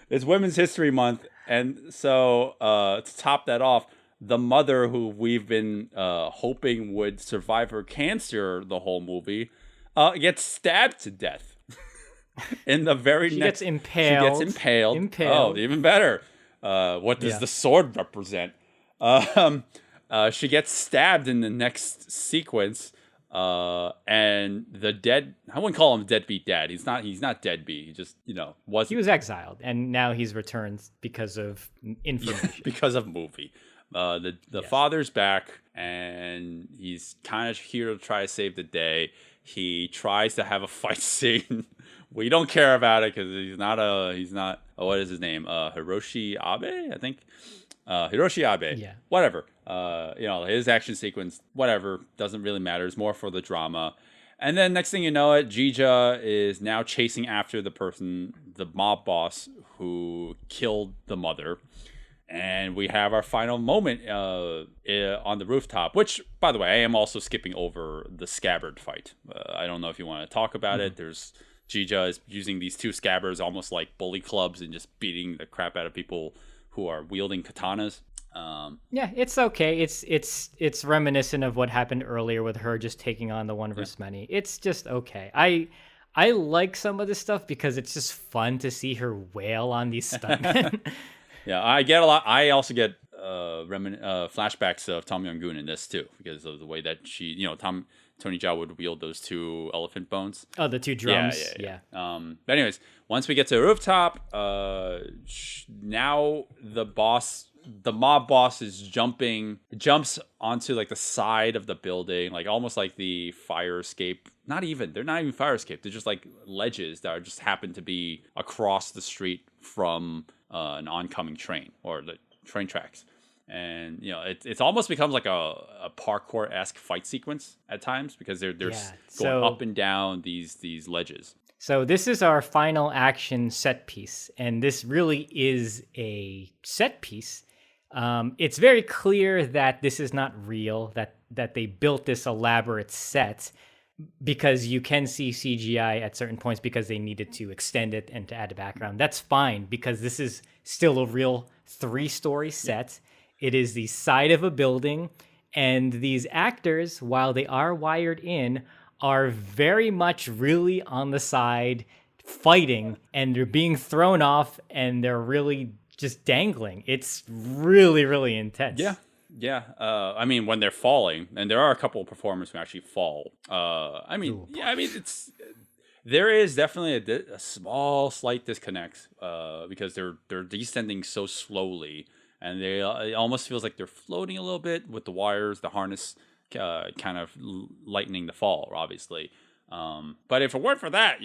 Speaker 1: It's Women's History Month. And so to top that off, the mother who we've been hoping would survive her cancer the whole movie gets stabbed to death. In the very
Speaker 3: next... She gets impaled.
Speaker 1: Oh, even better. What does the sword represent? She gets stabbed in the next sequence. And the dead... I wouldn't call him deadbeat dad. He's not deadbeat. He just, was...
Speaker 3: He was exiled, and now he's returned because of information.
Speaker 1: Because of movie. The father's back, and he's kind of here to try to save the day. He tries to have a fight scene. We don't care about it because he's not. What is his name? Hiroshi Abe, I think. Hiroshi Abe.
Speaker 3: Yeah.
Speaker 1: Whatever. His action sequence, whatever, doesn't really matter. It's more for the drama. And then next thing you know it, Jeeja is now chasing after the mob boss who killed the mother. And we have our final moment on the rooftop, which, by the way, I am also skipping over the scabbard fight. I don't know if you want to talk about it. There's Jeeja is using these two scabbards almost like bully clubs and just beating the crap out of people who are wielding katanas.
Speaker 3: Yeah, it's okay. It's reminiscent of what happened earlier with her just taking on the one versus many. It's just okay. I like some of this stuff because it's just fun to see her wail on these stuntmen.
Speaker 1: Yeah, I get a lot. I also get flashbacks of Tom Yong-gun in this too, because of the way that Tony Jaa would wield those two elephant bones.
Speaker 3: Oh, the two drums. Yeah.
Speaker 1: But anyways, once we get to the rooftop, now the mob boss jumps onto like the side of the building, like almost like the fire escape. They're not even fire escape. They're just like ledges that just happen to be across the street from an oncoming train or the train tracks. And it almost becomes like a parkour-esque fight sequence at times because they're going up and down these ledges.
Speaker 3: So this is our final action set piece, and this really is a set piece. It's very clear that this is not real, that they built this elaborate set, because you can see CGI at certain points because they needed to extend it and to add a background. That's fine because this is still a real 3-story set. It is the side of a building, and these actors, while they are wired in, are very much really on the side fighting, and they're being thrown off, and they're really just dangling. It's really, really intense.
Speaker 1: Yeah. I mean, when they're falling, and there are a couple of performers who actually fall. There is definitely a small, slight disconnect because they're descending so slowly, and it almost feels like they're floating a little bit with the wires, the harness kind of lightening the fall, obviously. But if it weren't for that,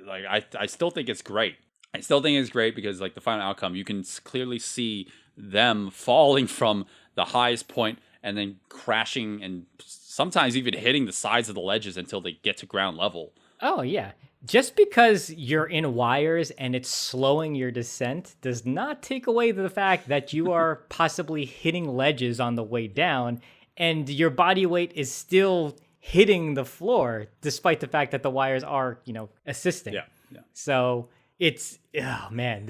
Speaker 1: I still think it's great. I still think it's great because like the final outcome, you can clearly see them falling from the highest point and then crashing and sometimes even hitting the sides of the ledges until they get to ground level.
Speaker 3: Oh, yeah. Just because you're in wires and it's slowing your descent does not take away the fact that you are possibly hitting ledges on the way down and your body weight is still hitting the floor despite the fact that the wires are, assisting.
Speaker 1: Yeah.
Speaker 3: So it's, oh man,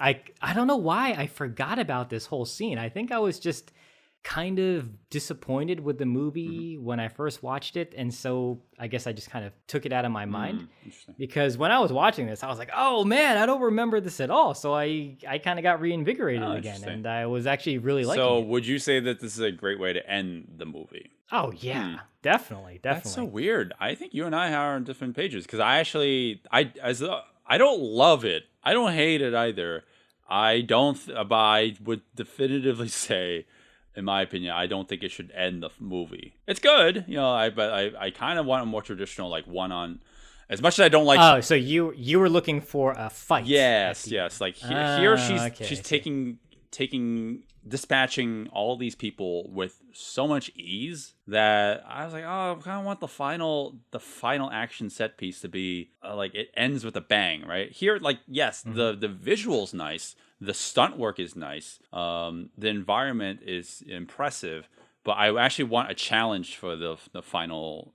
Speaker 3: I don't know why I forgot about this whole scene. I think I was just kind of disappointed with the movie when I first watched it, and so I guess I just kind of took it out of my mind because when I was watching this, I was like, oh man, I don't remember this at all. So I kind of got reinvigorated again, and I was actually really liking it.
Speaker 1: So would you say that this is a great way to end the movie?
Speaker 3: Oh yeah, definitely.
Speaker 1: That's so weird. I think you and I are on different pages because I don't love it. I don't hate it either. But I would definitively say, in my opinion, I don't think it should end the movie. It's good, but I kind of want a more traditional, like one-on. As much as I don't like.
Speaker 3: Oh, so you were looking for a fight?
Speaker 1: Yes. Like here she's dispatching all these people with so much ease that I was like, oh, I kind of want the final action set piece to be like it ends with a bang, right? Here, like yes, the visual's nice. The stunt work is nice. The environment is impressive, but I actually want a challenge for the final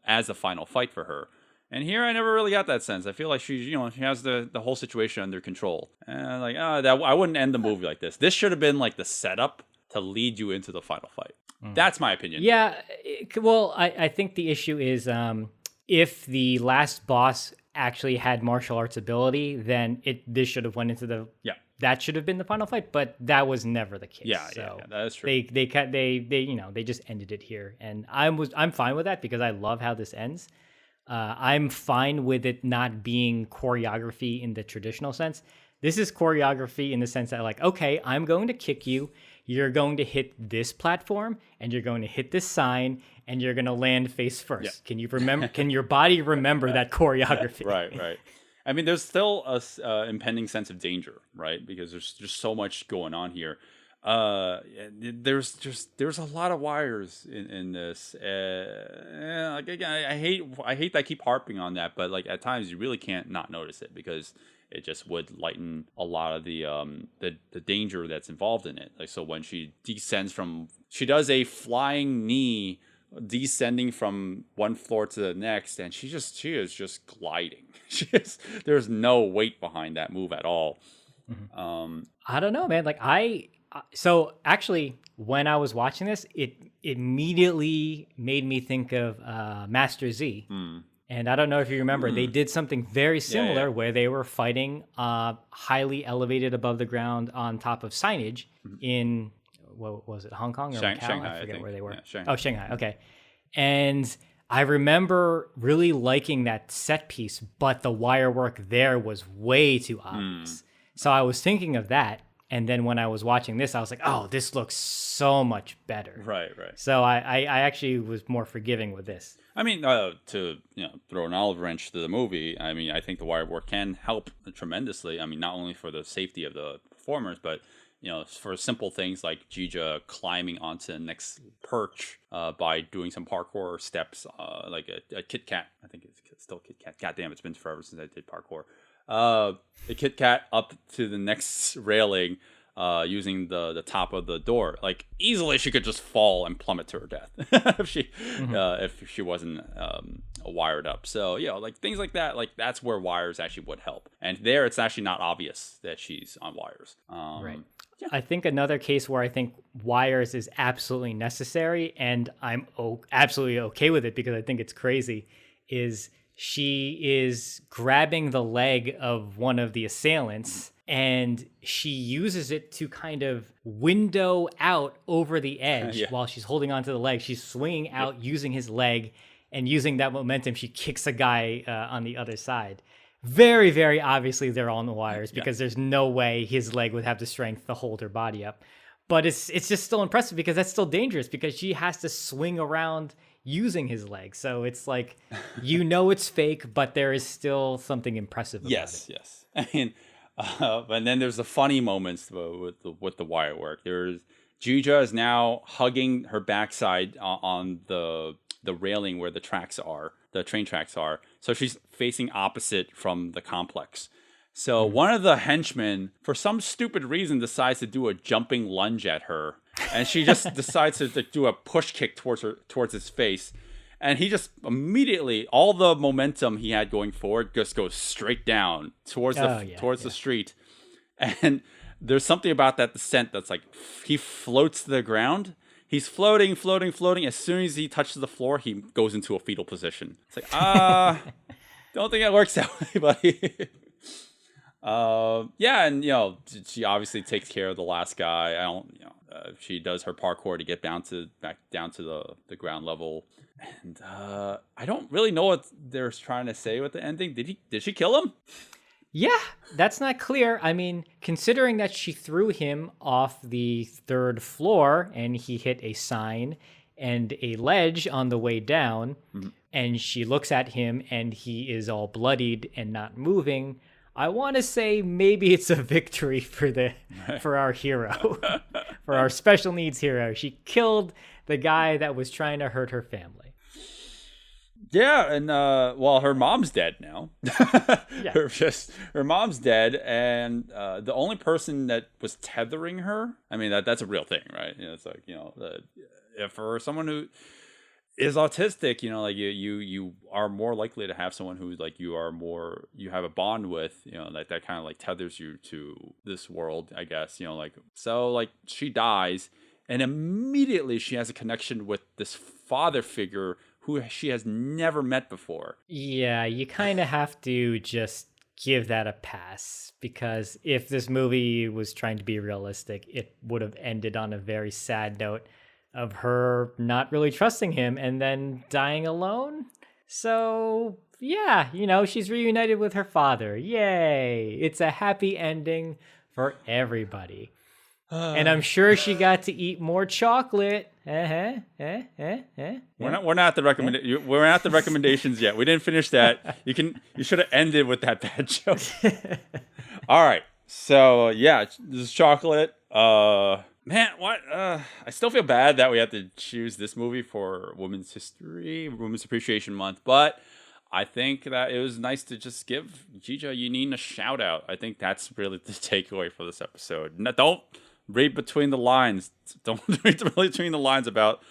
Speaker 1: as the final fight for her. And here, I never really got that sense. I feel like she has the whole situation under control. And like, I wouldn't end the movie like this. This should have been like the setup to lead you into the final fight. That's my opinion.
Speaker 3: Yeah. Well, I think the issue is if the last boss actually had martial arts ability, then this should have went into that should have been the final fight, but that was never the case.
Speaker 1: Yeah, that is true.
Speaker 3: They just ended it here, and I'm fine with that because I love how this ends. I'm fine with it not being choreography in the traditional sense. This is choreography in the sense that like, okay, I'm going to kick you. You're going to hit this platform, and you're going to hit this sign, and you're going to land face first. Yeah. Can you remember? Can your body remember that choreography?
Speaker 1: Right. I mean, there's still a impending sense of danger, right? Because there's just so much going on here. there's a lot of wires in this. Like again, I hate that I keep harping on that, but like at times you really can't not notice it because it just would lighten a lot of the danger that's involved in it. Like so when she descends she does a flying knee descending from one floor to the next, and she is just gliding. There's no weight behind that move at all.
Speaker 3: I don't know, man. Like so actually, when I was watching this, it immediately made me think of Master Z. And I don't know if you remember, they did something very similar where they were fighting highly elevated above the ground on top of signage in, what was it, Hong Kong or Macau?
Speaker 1: Shanghai,
Speaker 3: I forget where they were.
Speaker 1: Yeah, Shanghai.
Speaker 3: Oh, Shanghai. Okay. And I remember really liking that set piece, but the wire work there was way too obvious. So I was thinking of that. And then when I was watching this, I was like, oh, this looks so much better.
Speaker 1: Right.
Speaker 3: So I actually was more forgiving with this.
Speaker 1: I mean, to throw an olive wrench to the movie, I mean, I think the wire work can help tremendously. I mean, not only for the safety of the performers, but for simple things like Jeeja climbing onto the next perch by doing some parkour steps, like a Kit Kat. I think it's still Kit Kat. God damn, it's been forever since I did parkour. The Kit Kat up to the next railing using the top of the door. Like easily she could just fall and plummet to her death if she wasn't wired up. So like things like that, like that's where wires actually would help. And there it's actually not obvious that she's on wires.
Speaker 3: Right. I think another case where I think wires is absolutely necessary, and I'm absolutely okay with it because I think it's crazy, is she is grabbing the leg of one of the assailants and she uses it to kind of window out over the edge while she's holding onto the leg. She's swinging out using his leg, and using that momentum, she kicks a guy on the other side. Very, very obviously they're on the wires because there's no way his leg would have the strength to hold her body up. But it's just still impressive because that's still dangerous because she has to swing around using his leg. So it's like, it's fake, but there is still something impressive about it.
Speaker 1: Yes. I mean, and then there's the funny moments with the wire work. Jeeja is now hugging her backside on the railing where the train tracks are. So she's facing opposite from the complex. So one of the henchmen, for some stupid reason, decides to do a jumping lunge at her, and she just decides to do a push kick towards his face, and he just immediately, all the momentum he had going forward just goes straight down towards the street, and there's something about that descent that's like he floats to the ground. He's floating. As soon as he touches the floor, he goes into a fetal position. It's like, don't think that works that way, buddy. And she obviously takes care of the last guy. She does her parkour to get back down to the ground level, and I don't really know what they're trying to say with the ending. Did she kill him?
Speaker 3: Yeah, that's not clear. I mean, considering that she threw him off the 3rd floor and he hit a sign and a ledge on the way down, and she looks at him and he is all bloodied and not moving, I want to say maybe it's a victory for our hero, for our special needs hero. She killed the guy that was trying to hurt her family.
Speaker 1: Yeah, and her mom's dead now. Her mom's dead, and the only person that was tethering her, I mean that's a real thing, right? It's like if for someone who is autistic, like you are more likely to have someone who like you have a bond with, like that kind of like tethers you to this world, I guess. So like she dies, and immediately she has a connection with this father figure who she has never met before.
Speaker 3: Yeah, you kind of have to just give that a pass, because if this movie was trying to be realistic, it would have ended on a very sad note of her not really trusting him and then dying alone. So, yeah, she's reunited with her father. Yay! It's a happy ending for everybody. And I'm sure she got to eat more chocolate.
Speaker 1: We're not at the recommendations yet. We didn't finish that. You should have ended with that bad joke. All right. So yeah, this is chocolate. Man, what? I still feel bad that we have to choose this movie for Women's Appreciation Month, but I think that it was nice to just give Jeeja Yanin a shout out. I think that's really the takeaway for this episode. No, don't read between the lines. Don't read between the lines about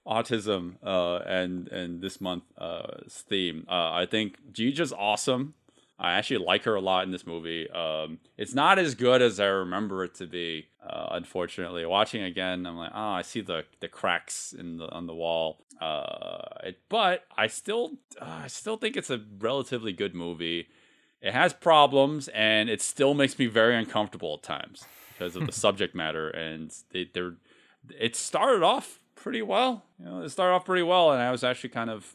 Speaker 1: autism and this month's theme. I think Jeeja's awesome. I actually like her a lot in this movie. It's not as good as I remember it to be. Unfortunately, watching again, I'm like, I see the cracks on the wall. But I still think it's a relatively good movie. It has problems, and it still makes me very uncomfortable at times because of the subject matter. And it started off pretty well. It started off pretty well, and I was actually kind of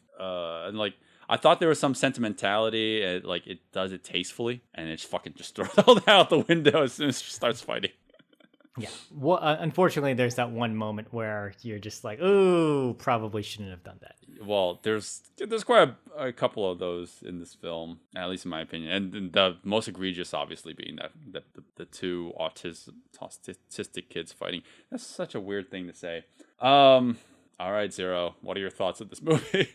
Speaker 1: I thought there was some sentimentality, it does it tastefully, and it just throws all that out the window as soon as she starts fighting.
Speaker 3: Yeah. Well, unfortunately, there's that one moment where you're just like, "Ooh, probably shouldn't have done that."
Speaker 1: Well, there's quite a couple of those in this film, at least in my opinion, and the most egregious, obviously, being that the two autistic kids fighting. That's such a weird thing to say. All right, Zero, what are your thoughts of this movie?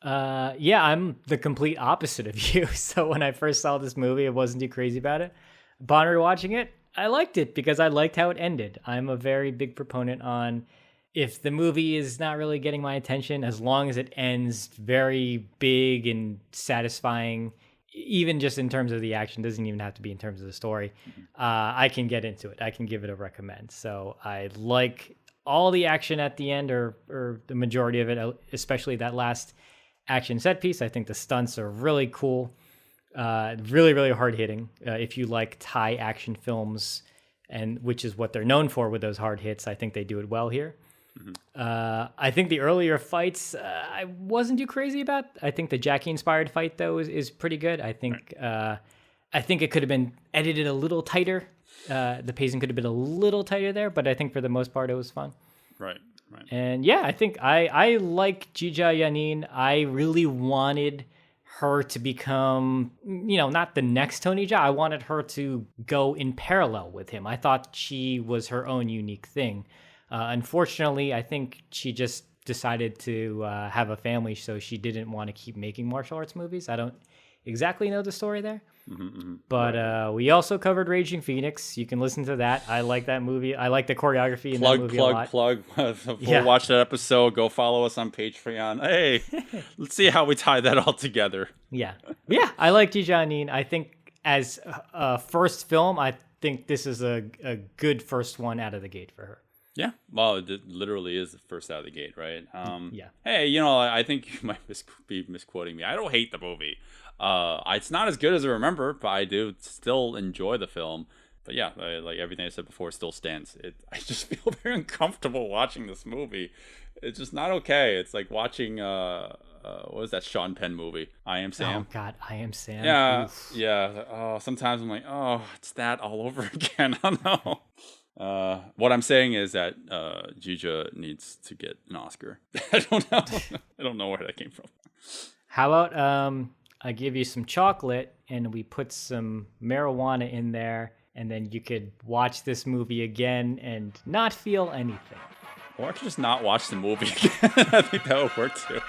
Speaker 3: Yeah, I'm the complete opposite of you. So when I first saw this movie, I wasn't too crazy about it. Upon rewatching it, I liked it because I liked how it ended. I'm a very big proponent on if the movie is not really getting my attention, as long as it ends very big and satisfying, even just in terms of the action, doesn't even have to be in terms of the story, I can get into it. I can give it a recommend. So I like all the action at the end, or the majority of it, especially that last action set piece. I think the stunts are really cool. Really, really hard hitting. If you like Thai action films, and which is what they're known for with those hard hits, I think they do it well here. Mm-hmm. I think the earlier fights I wasn't too crazy about. I think the Jackie inspired fight though is pretty good. I think it could have been edited a little tighter. The pacing could have been a little tighter there, but I think for the most part it was fun.
Speaker 1: Right.
Speaker 3: And yeah, I think I like Jeeja Yanin. I really wanted her to become, not the next Tony Jaa. I wanted her to go in parallel with him. I thought she was her own unique thing. Unfortunately, I think she just decided to have a family, so she didn't want to keep making martial arts movies. I don't exactly know the story there. But we also covered Raging Phoenix. You can listen to that. I like that movie. I like the choreography in that movie a lot.
Speaker 1: Watch that episode. Go follow us on Patreon. Hey, let's see how we tie that all together.
Speaker 3: Yeah. I like Jeeja Yanin. I think as a first film, I think this is a good first one out of the gate for her.
Speaker 1: Yeah, well, it literally is the first out of the gate, right?
Speaker 3: Yeah.
Speaker 1: Hey, I think you might be misquoting me. I don't hate the movie. It's not as good as I remember, but I do still enjoy the film. But yeah, like everything I said before still stands. I just feel very uncomfortable watching this movie. It's just not okay. It's like watching what was that Sean Penn movie? I Am Sam.
Speaker 3: Oh God, I Am Sam.
Speaker 1: Yeah,
Speaker 3: Oof.
Speaker 1: yeah. Oh, sometimes I'm like, it's that all over again. I don't know. What I'm saying is that Jeeja needs to get an Oscar. I don't know. I don't know where that came from.
Speaker 3: How about I give you some chocolate and we put some marijuana in there, and then you could watch this movie again and not feel anything.
Speaker 1: Or I could just not watch the movie again. I think that would work too.